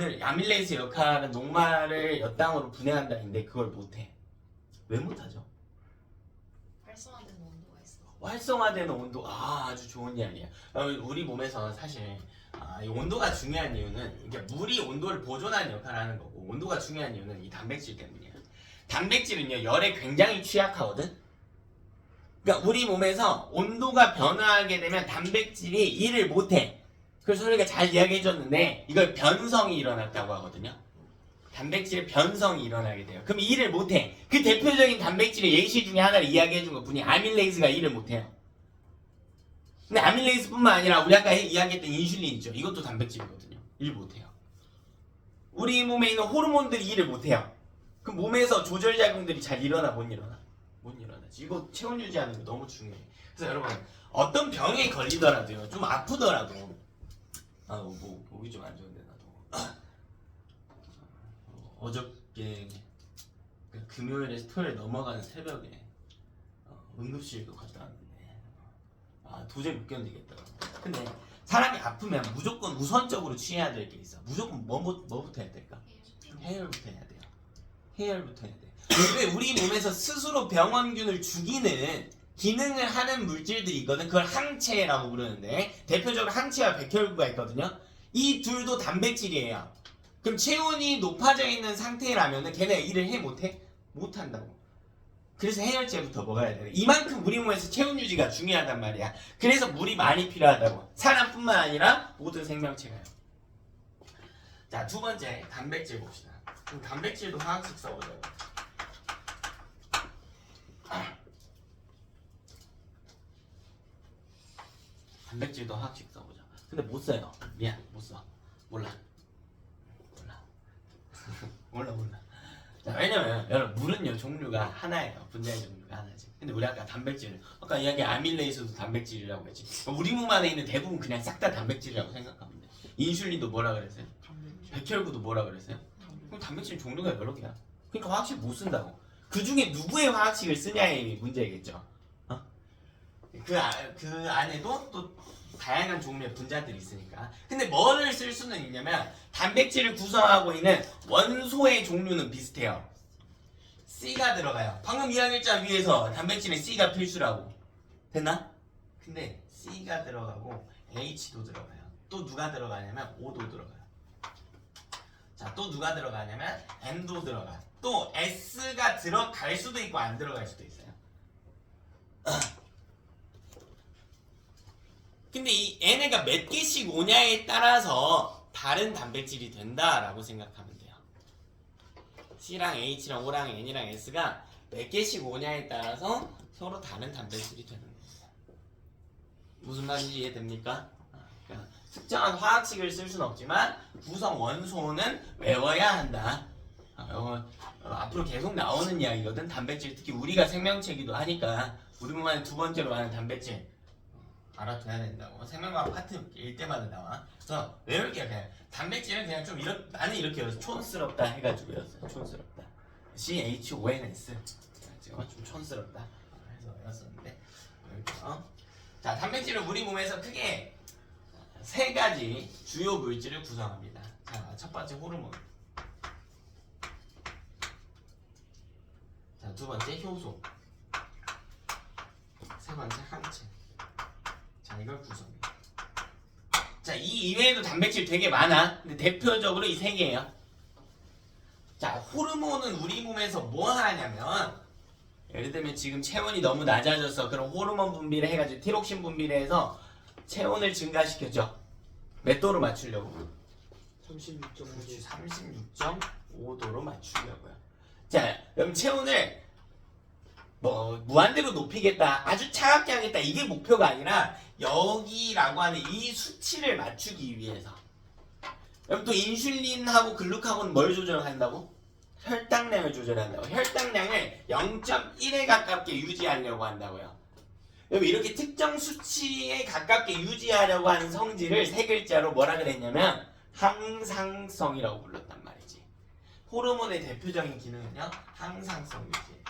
못해요. 아밀레이스 역할은 녹말을 엿당으로 분해한다는데 그걸 못해. 왜 못하죠? 활성화되는 온도가 있어. 활성화되는 온도, 아주 좋은 이야기야. 우리 몸에서 사실 이 온도가 중요한 이유는, 이게 물이 온도를 보존하는 역할을 하는 거고, 온도가 중요한 이유는 이 단백질 때문이야. 단백질은요 열에 굉장히 취약하거든. 그러니까 우리 몸에서 온도가 변화하게 되면 단백질이 일을 못해. 그래서 우리가 잘 이야기해줬는데 이걸 변성이 일어났다고 하거든요. 단백질의 변성이 일어나게 돼요. 그럼 일을 못해. 그 대표적인 단백질의 예시 중에 하나를 이야기해준 것 뿐이 아밀레이스가 일을 못해요. 근데 아밀레이스뿐만 아니라 우리 아까 이야기했던 인슐린 있죠. 이것도 단백질이거든요. 일 못해요. 우리 몸에 있는 호르몬들이 일을 못해요. 그럼 몸에서 조절작용들이 잘 일어나 못 일어나? 못 일어나지. 이거 체온 유지하는 거 너무 중요해. 그래서 여러분 어떤 병에 걸리더라도요, 좀 아프더라도, 목이 좀 안 좋은데 나도 어저께 금요일에서 토요일 넘어가는 새벽에 응급실도 갔다 왔는데 도저히 못 견디겠더라고. 근데 사람이 아프면 무조건 우선적으로 취해야 될 게 있어. 무조건 뭐부터 해야 될까? 해열부터 해야 돼요. 해열부터 해야 돼. 왜 우리 몸에서 스스로 병원균을 죽이는 기능을 하는 물질들이 있거든. 그걸 항체라고 부르는데, 대표적으로 항체와 백혈구가 있거든요. 이 둘도 단백질이에요. 그럼 체온이 높아져 있는 상태라면 걔네가 일을 해 못해? 못한다고. 그래서 해열제부터 먹어야 돼. 이만큼 우리 몸에서 체온 유지가 중요하단 말이야. 그래서 물이 많이 필요하다고. 사람뿐만 아니라 모든 생명체가요. 자, 두 번째 단백질 봅시다. 그럼 단백질도 화학식 써보자고. 단백질도 화학식 써보자. 근데 못 써요. 미안, 못 써. 몰라. 자, 왜냐면 여러분 물은요 종류가 하나예요. 분자의 종류가 하나지. 근데 우리 아까 단백질, 아까 이야기 아밀레이스도 단백질이라고 했지. 우리 몸 안에 있는 대부분 그냥 싹 다 단백질이라고 생각하면 돼. 인슐린도 뭐라 그랬어요? 백혈구도 뭐라 그랬어요? 그럼 단백질 종류가 여러 개야. 그러니까 화학식 못 쓴다고. 그 중에 누구의 화학식을 쓰냐의 문제겠죠. 그 안에도 또 다양한 종류의 분자들이 있으니까. 근데 뭐를 쓸 수는 있냐면 단백질을 구성하고 있는 원소의 종류는 비슷해요. C가 들어가요. 방금 이야기했잖아, 위에서 단백질에 C가 필수라고. 됐나? 근데 C가 들어가고 H도 들어가요. 또 누가 들어가냐면 O도 들어가요. 자, 또 누가 들어가냐면 N도 들어가. 또 S가 들어갈 수도 있고 안 들어갈 수도 있어요. 근데 이 얘네가 몇 개씩 오냐에 따라서 다른 단백질이 된다라고 생각하면 돼요. C랑 H랑 O랑 N이랑 S가 몇 개씩 오냐에 따라서 서로 다른 단백질이 되는 거예요. 무슨 말인지 이해됩니까? 그러니까 특정한 화학식을 쓸 수는 없지만 구성 원소는 외워야 한다. 앞으로 계속 나오는 이야기거든. 단백질, 특히 우리가 생명체이기도 하니까 우리 몸 안에 두 번째로 많은 단백질 알아둬야 된다고. 생명과학 파트 일 때마다 나와. 그래서 외울게요. 그냥 단백질은 그냥 좀 나는 이렇게 외웠어. 촌스럽다 해가지고 외웠어요. 촌스럽다. CHONS. 제가 좀 촌스럽다 해서 외웠었는데 외울게요. 자, 단백질은 우리 몸에서 크게 세 가지 주요 물질을 구성합니다. 자, 첫 번째 호르몬. 자, 두 번째 효소. 세 번째 항체. 자, 이걸 구성해요. 자, 이 이외에도 단백질 되게 많아. 근데 대표적으로 이 세 개예요. 자, 호르몬은 우리 몸에서 뭐 하냐면 예를 들면 지금 체온이 너무 낮아져서 그런 호르몬 분비를 해가지고 티록신 분비를 해서 체온을 증가시켰죠. 몇 도로 맞추려고? 36.5도. 36.5도로 맞추려고요. 자, 그럼 체온을 뭐 무한대로 높이겠다, 아주 차갑게 하겠다, 이게 목표가 아니라 여기라고 하는 이 수치를 맞추기 위해서. 그럼 또 인슐린하고 글루카곤은 뭘 조절한다고? 혈당량을 조절한다고. 혈당량을 0.1에 가깝게 유지하려고 한다고요. 그럼 이렇게 특정 수치에 가깝게 유지하려고 하는 성질을 세 글자로 뭐라 그랬냐면 항상성이라고 불렀단 말이지. 호르몬의 대표적인 기능은요, 항상성 유지.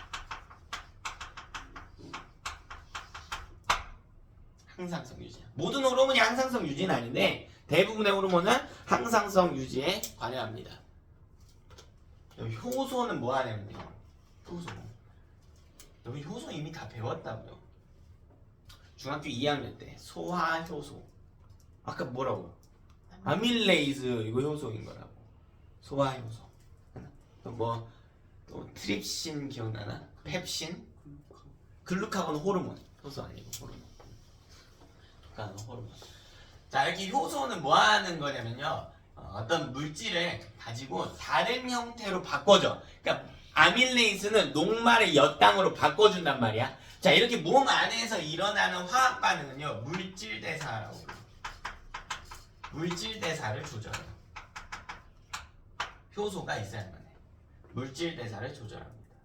항상성 유지. 모든 호르몬이 항상성 유지는 아닌데 대부분의 호르몬은 항상성 유지에 관여합니다. 여기 효소는 뭐 하냐면요. 효소. 여기 효소 이미 다 배웠다고요. 중학교 2학년 때 소화효소. 아까 뭐라고? 아밀레이즈 이거 효소인 거라고. 소화효소. 또 트립신 기억나나? 펩신? 글루카곤 호르몬. 효소 아니고 호르몬. 호르몬. 자, 이렇게 효소는 뭐 하는 거냐면요. 어떤 물질을 가지고 다른 형태로 바꿔줘. 그러니까 아밀레이스는 녹말의 엿당으로 바꿔준단 말이야. 자, 이렇게 몸 안에서 일어나는 화학 반응은요, 물질 대사라고 불러요. 물질 대사를 조절해요. 효소가 있어야만 해. 물질 대사를 조절합니다.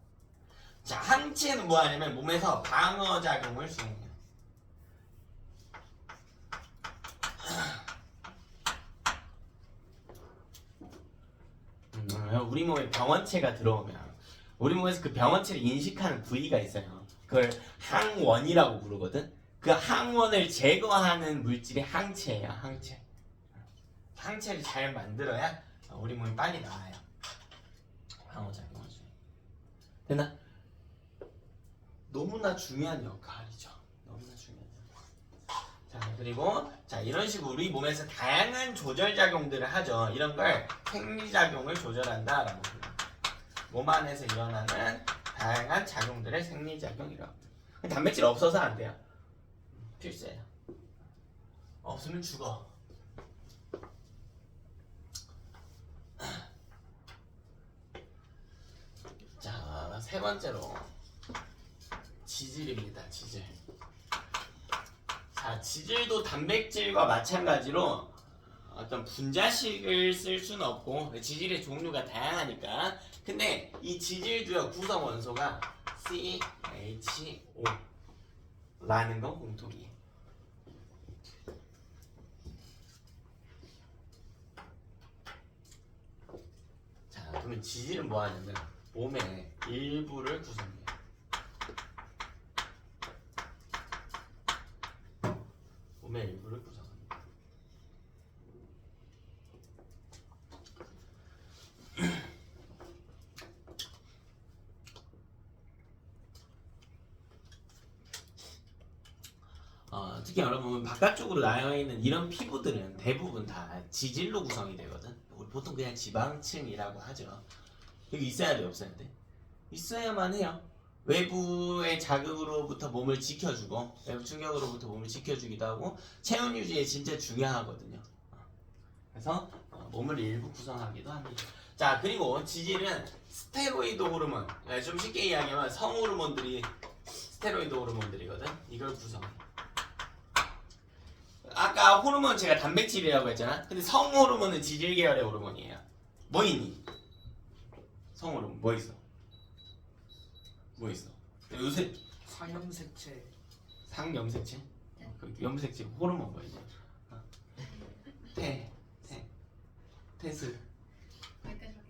자, 항체는 뭐 하냐면 몸에서 방어 작용을 수행해요. 우리 몸에 병원체가 들어오면 우리 몸에서 그 병원체를 인식하는 부위가 있어요. 그걸 항원이라고 부르거든. 그 항원을 제거하는 물질이 항체예요. 항체. 항체를 잘 만들어야 우리 몸이 빨리 나아요. 방어작용을 수. 됐나? 너무나 중요한 역할이죠. 너무나 중요한 역할. 자, 그리고 자, 이런 식으로 우리 몸에서 다양한 조절 작용들을 하죠. 이런 걸 생리작용을 조절한다라고 불러요. 몸 안에서 일어나는 다양한 작용들의 생리작용이라고. 단백질 없어서 안 돼요. 필수예요. 없으면 죽어. 자, 세 번째로 지질입니다. 지질. 자, 지질도 단백질과 마찬가지로 어떤 분자식을 쓸 수는 없고 지질의 종류가 다양하니까. 근데 이 지질도요, 구성 원소가 CHO 라는 건 공통이에요. 자, 그러면 지질은 뭐 하냐면 몸의 일부를 구성해요. 몸의 일부를 구성합니다. 특히 여러분 바깥쪽으로 나와 있는 이런 피부들은 대부분 다 지질로 구성이 되거든. 우리 보통 그냥 지방층이라고 하죠. 여기 있어야 돼, 없어야 돼? 있어야만 해요. 외부의 자극으로부터 몸을 지켜주고 외부 충격으로부터 몸을 지켜주기도 하고 체온 유지에 진짜 중요하거든요. 그래서 몸을 일부 구성하기도 합니다. 자, 그리고 지질은 스테로이드 호르몬, 좀 쉽게 이야기하면 성호르몬들이 스테로이드 호르몬들이거든. 이걸 구성해. 아까 호르몬 제가 단백질이라고 했잖아. 근데 성호르몬은 지질 계열의 호르몬이에요. 뭐 있니? 성호르몬 뭐 있어? 뭐 있어? 요새 상염색체. 상염색체? 그 염색체 호르몬 뭐 있냐? 테스. 빨간색이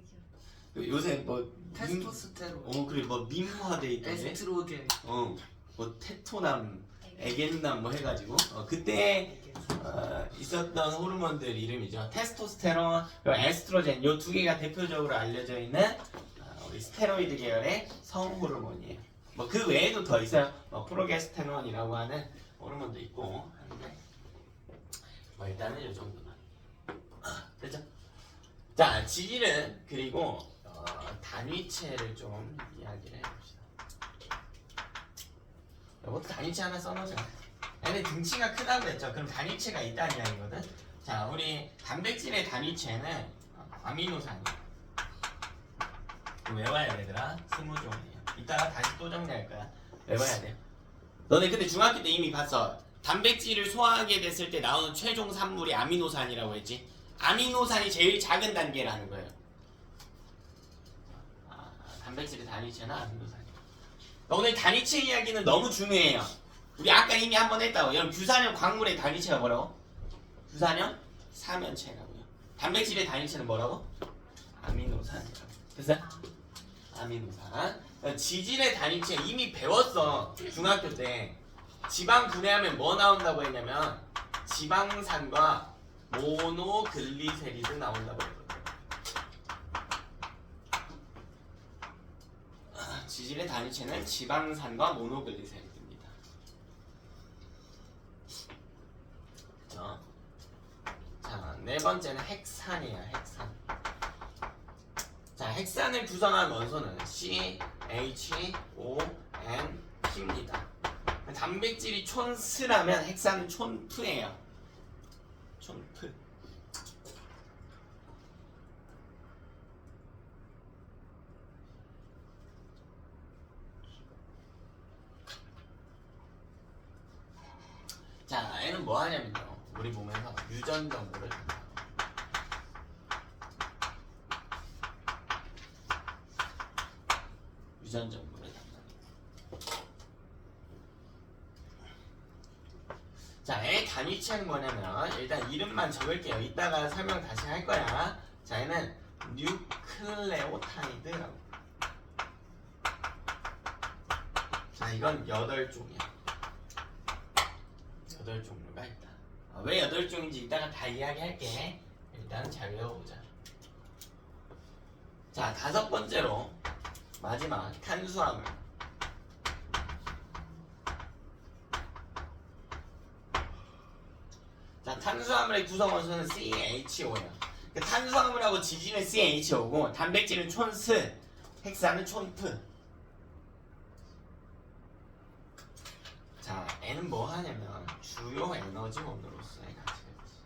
귀여워. 요새 뭐 테스토스테론. 그래 뭐 밈화돼 있던데. 에스트로겐. 뭐 테토남, 에겐남 뭐 해가지고 그때 있었던 호르몬들 이름이죠. 테스토스테론, 그리고 에스트로겐 요 두 개가 대표적으로 알려져 있는 우리 스테로이드 계열의 성호르몬이에요. 뭐 그 외에도 더 있어요. 프로게스테론이라고 하는 호르몬도 있고 하는데 뭐 일단은 요 정도만. 됐죠? 자, 지질은 그리고 단위체를 좀 이야기를 해봅시다. 이것도 단위체 하나 써놓자. 얘네 등치가 크다고 했죠. 그럼 단위체가 있다는 이야기거든. 자, 우리 단백질의 단위체는 아미노산이야. 외워야 돼, 얘들아. 20종이에요. 이따가 다시 또 정리할 거야. 외워야 돼요. 너네 근데 중학교 때 이미 봤어. 단백질을 소화하게 됐을 때 나오는 최종 산물이 아미노산이라고 했지. 아미노산이 제일 작은 단계라는 거예요. 단백질의 단위체는 아미노산. 오늘 단위체 이야기는 너무 중요해요. 우리 아까 이미 한번 했다고. 여러분 규산염 광물의 단위체가 뭐라고? 규산염 사면체라고요. 단백질의 단위체는 뭐라고? 아미노산이라고. 됐어요? 아미노산. 지질의 단위체 이미 배웠어. 중학교 때. 지방 분해하면 뭐 나온다고 했냐면 지방산과 모노글리세리드 나온다고 했거든요. 지질의 단위체는 지방산과 모노글리세리드입니다. 그렇죠? 자, 네 번째는 핵산이에요. 핵산. 자, 핵산을 구성한 원소는 CHONP입니다. 단백질이 촌스라면 핵산은 촌프예요. 촌프. 자, 얘는 뭐 하냐면요. 우리 몸에서 유전 정보를 유전 정보를 담당합니다. 자, 애 단위체는 뭐냐면 일단 이름만 적을게요. 이따가 설명 다시 할 거야. 자, 얘는 뉴클레오타이드라고. 자, 이건 8종이야. 8종류가 있다. 왜 8종인지 이따가 다 이야기할게. 일단은 잘 외워보자. 자, 5번째로 마지막 탄수화물. 자, 탄수화물의 구성 원소는 CHO예요. 그러니까 탄수화물하고 지질은 CHO고 단백질은 촌스, 핵산은 촌프. 자, N은 뭐 하냐면 주요 에너지원으로서의 가치가 있지.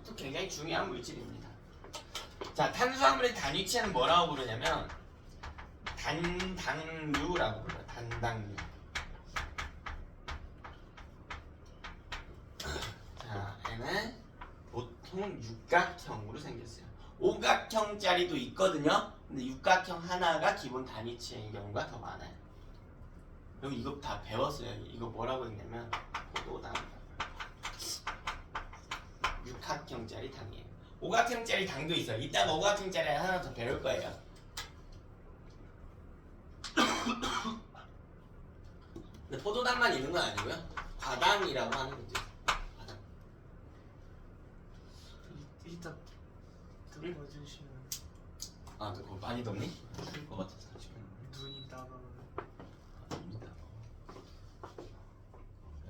또 굉장히 중요한 물질입니다. 자, 탄수화물의 단위체는 뭐라고 부르냐면 단당류라고 불러요. 단당류. 자, 얘는 보통 육각형으로 생겼어요. 오각형짜리도 있거든요. 근데 육각형 하나가 기본 단위체인 경우가 더 많아요. 여기 이거 다 배웠어요. 이거 뭐라고 했냐면 포도당. 육각형짜리 당이에요. 오각형짜리 당도 있어요. 이따가 오각형짜리 하나 더 배울 거예요. 근데 포도당만 있는 건 아니고요. 과당이라고 하는 것도 있어요. 과당. 이따 들어주시면 아, 그거 많이 덥니? 추울 것 같아서 지금. 눈이 따가워요.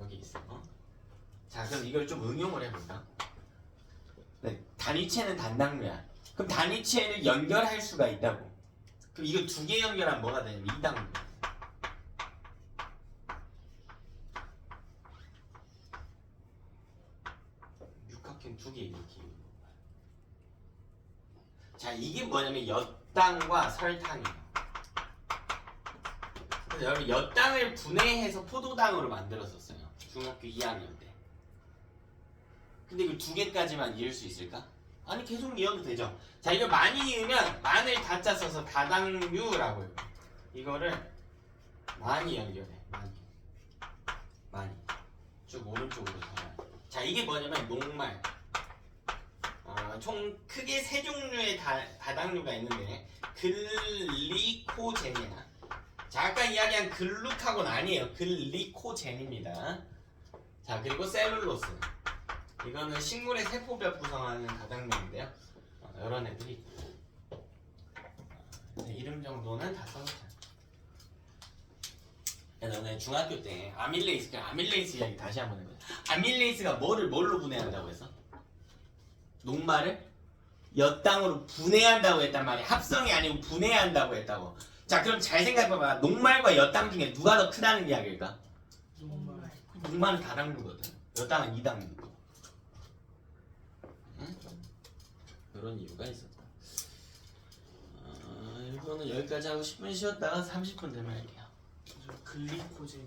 여기 있어. 자, 그럼 이걸 좀 응용을 해볼까? 네, 단위체는 단당류야. 그럼 단위체를 연결할 수가 있다고. 그럼 이거 두 개 연결하면 뭐가 되냐면 이당류. 육각형 두 개 이렇게. 자, 이게 뭐냐면 엿당과 설탕이에요. 그래서 여러분 엿당을 분해해서 포도당으로 만들었었어요. 중학교 2학년 때. 근데 이거 두 개까지만 이을 수 있을까? 아니 계속 이어도 되죠. 자, 이거 많이 이으면 마늘 다짜 써서 다당류라고 해요. 이거를 많이 연결해. 많이 쭉 오른쪽으로 더. 자, 이게 뭐냐면 녹말. 총 크게 세 종류의 다당류가 있는데 글리코젠이야. 자, 아까 이야기한 글루카곤 아니에요. 글리코젠입니다. 자, 그리고 셀룰로스. 이거는 식물의 세포벽 구성하는 다당류인데요. 이런 애들이 있고. 이름 정도는 다 써놓자. 너네 중학교 때 아밀레이스 이야기 다시 한번 해보자. 아밀레이스가 뭘로 분해한다고 했어? 녹말을 엿당으로 분해한다고 했단 말이야. 합성이 아니고 분해한다고 했다고. 자, 그럼 잘 생각해봐. 녹말과 엿당 중에 누가 더 크다는 이야기일까? 녹말. 녹말은 다당류거든. 엿당은 이당류고. 응? 그런 이유가 있었다. 이거는 여기까지 하고 10분 쉬었다가 30분 되면 할게요. 글리코젠이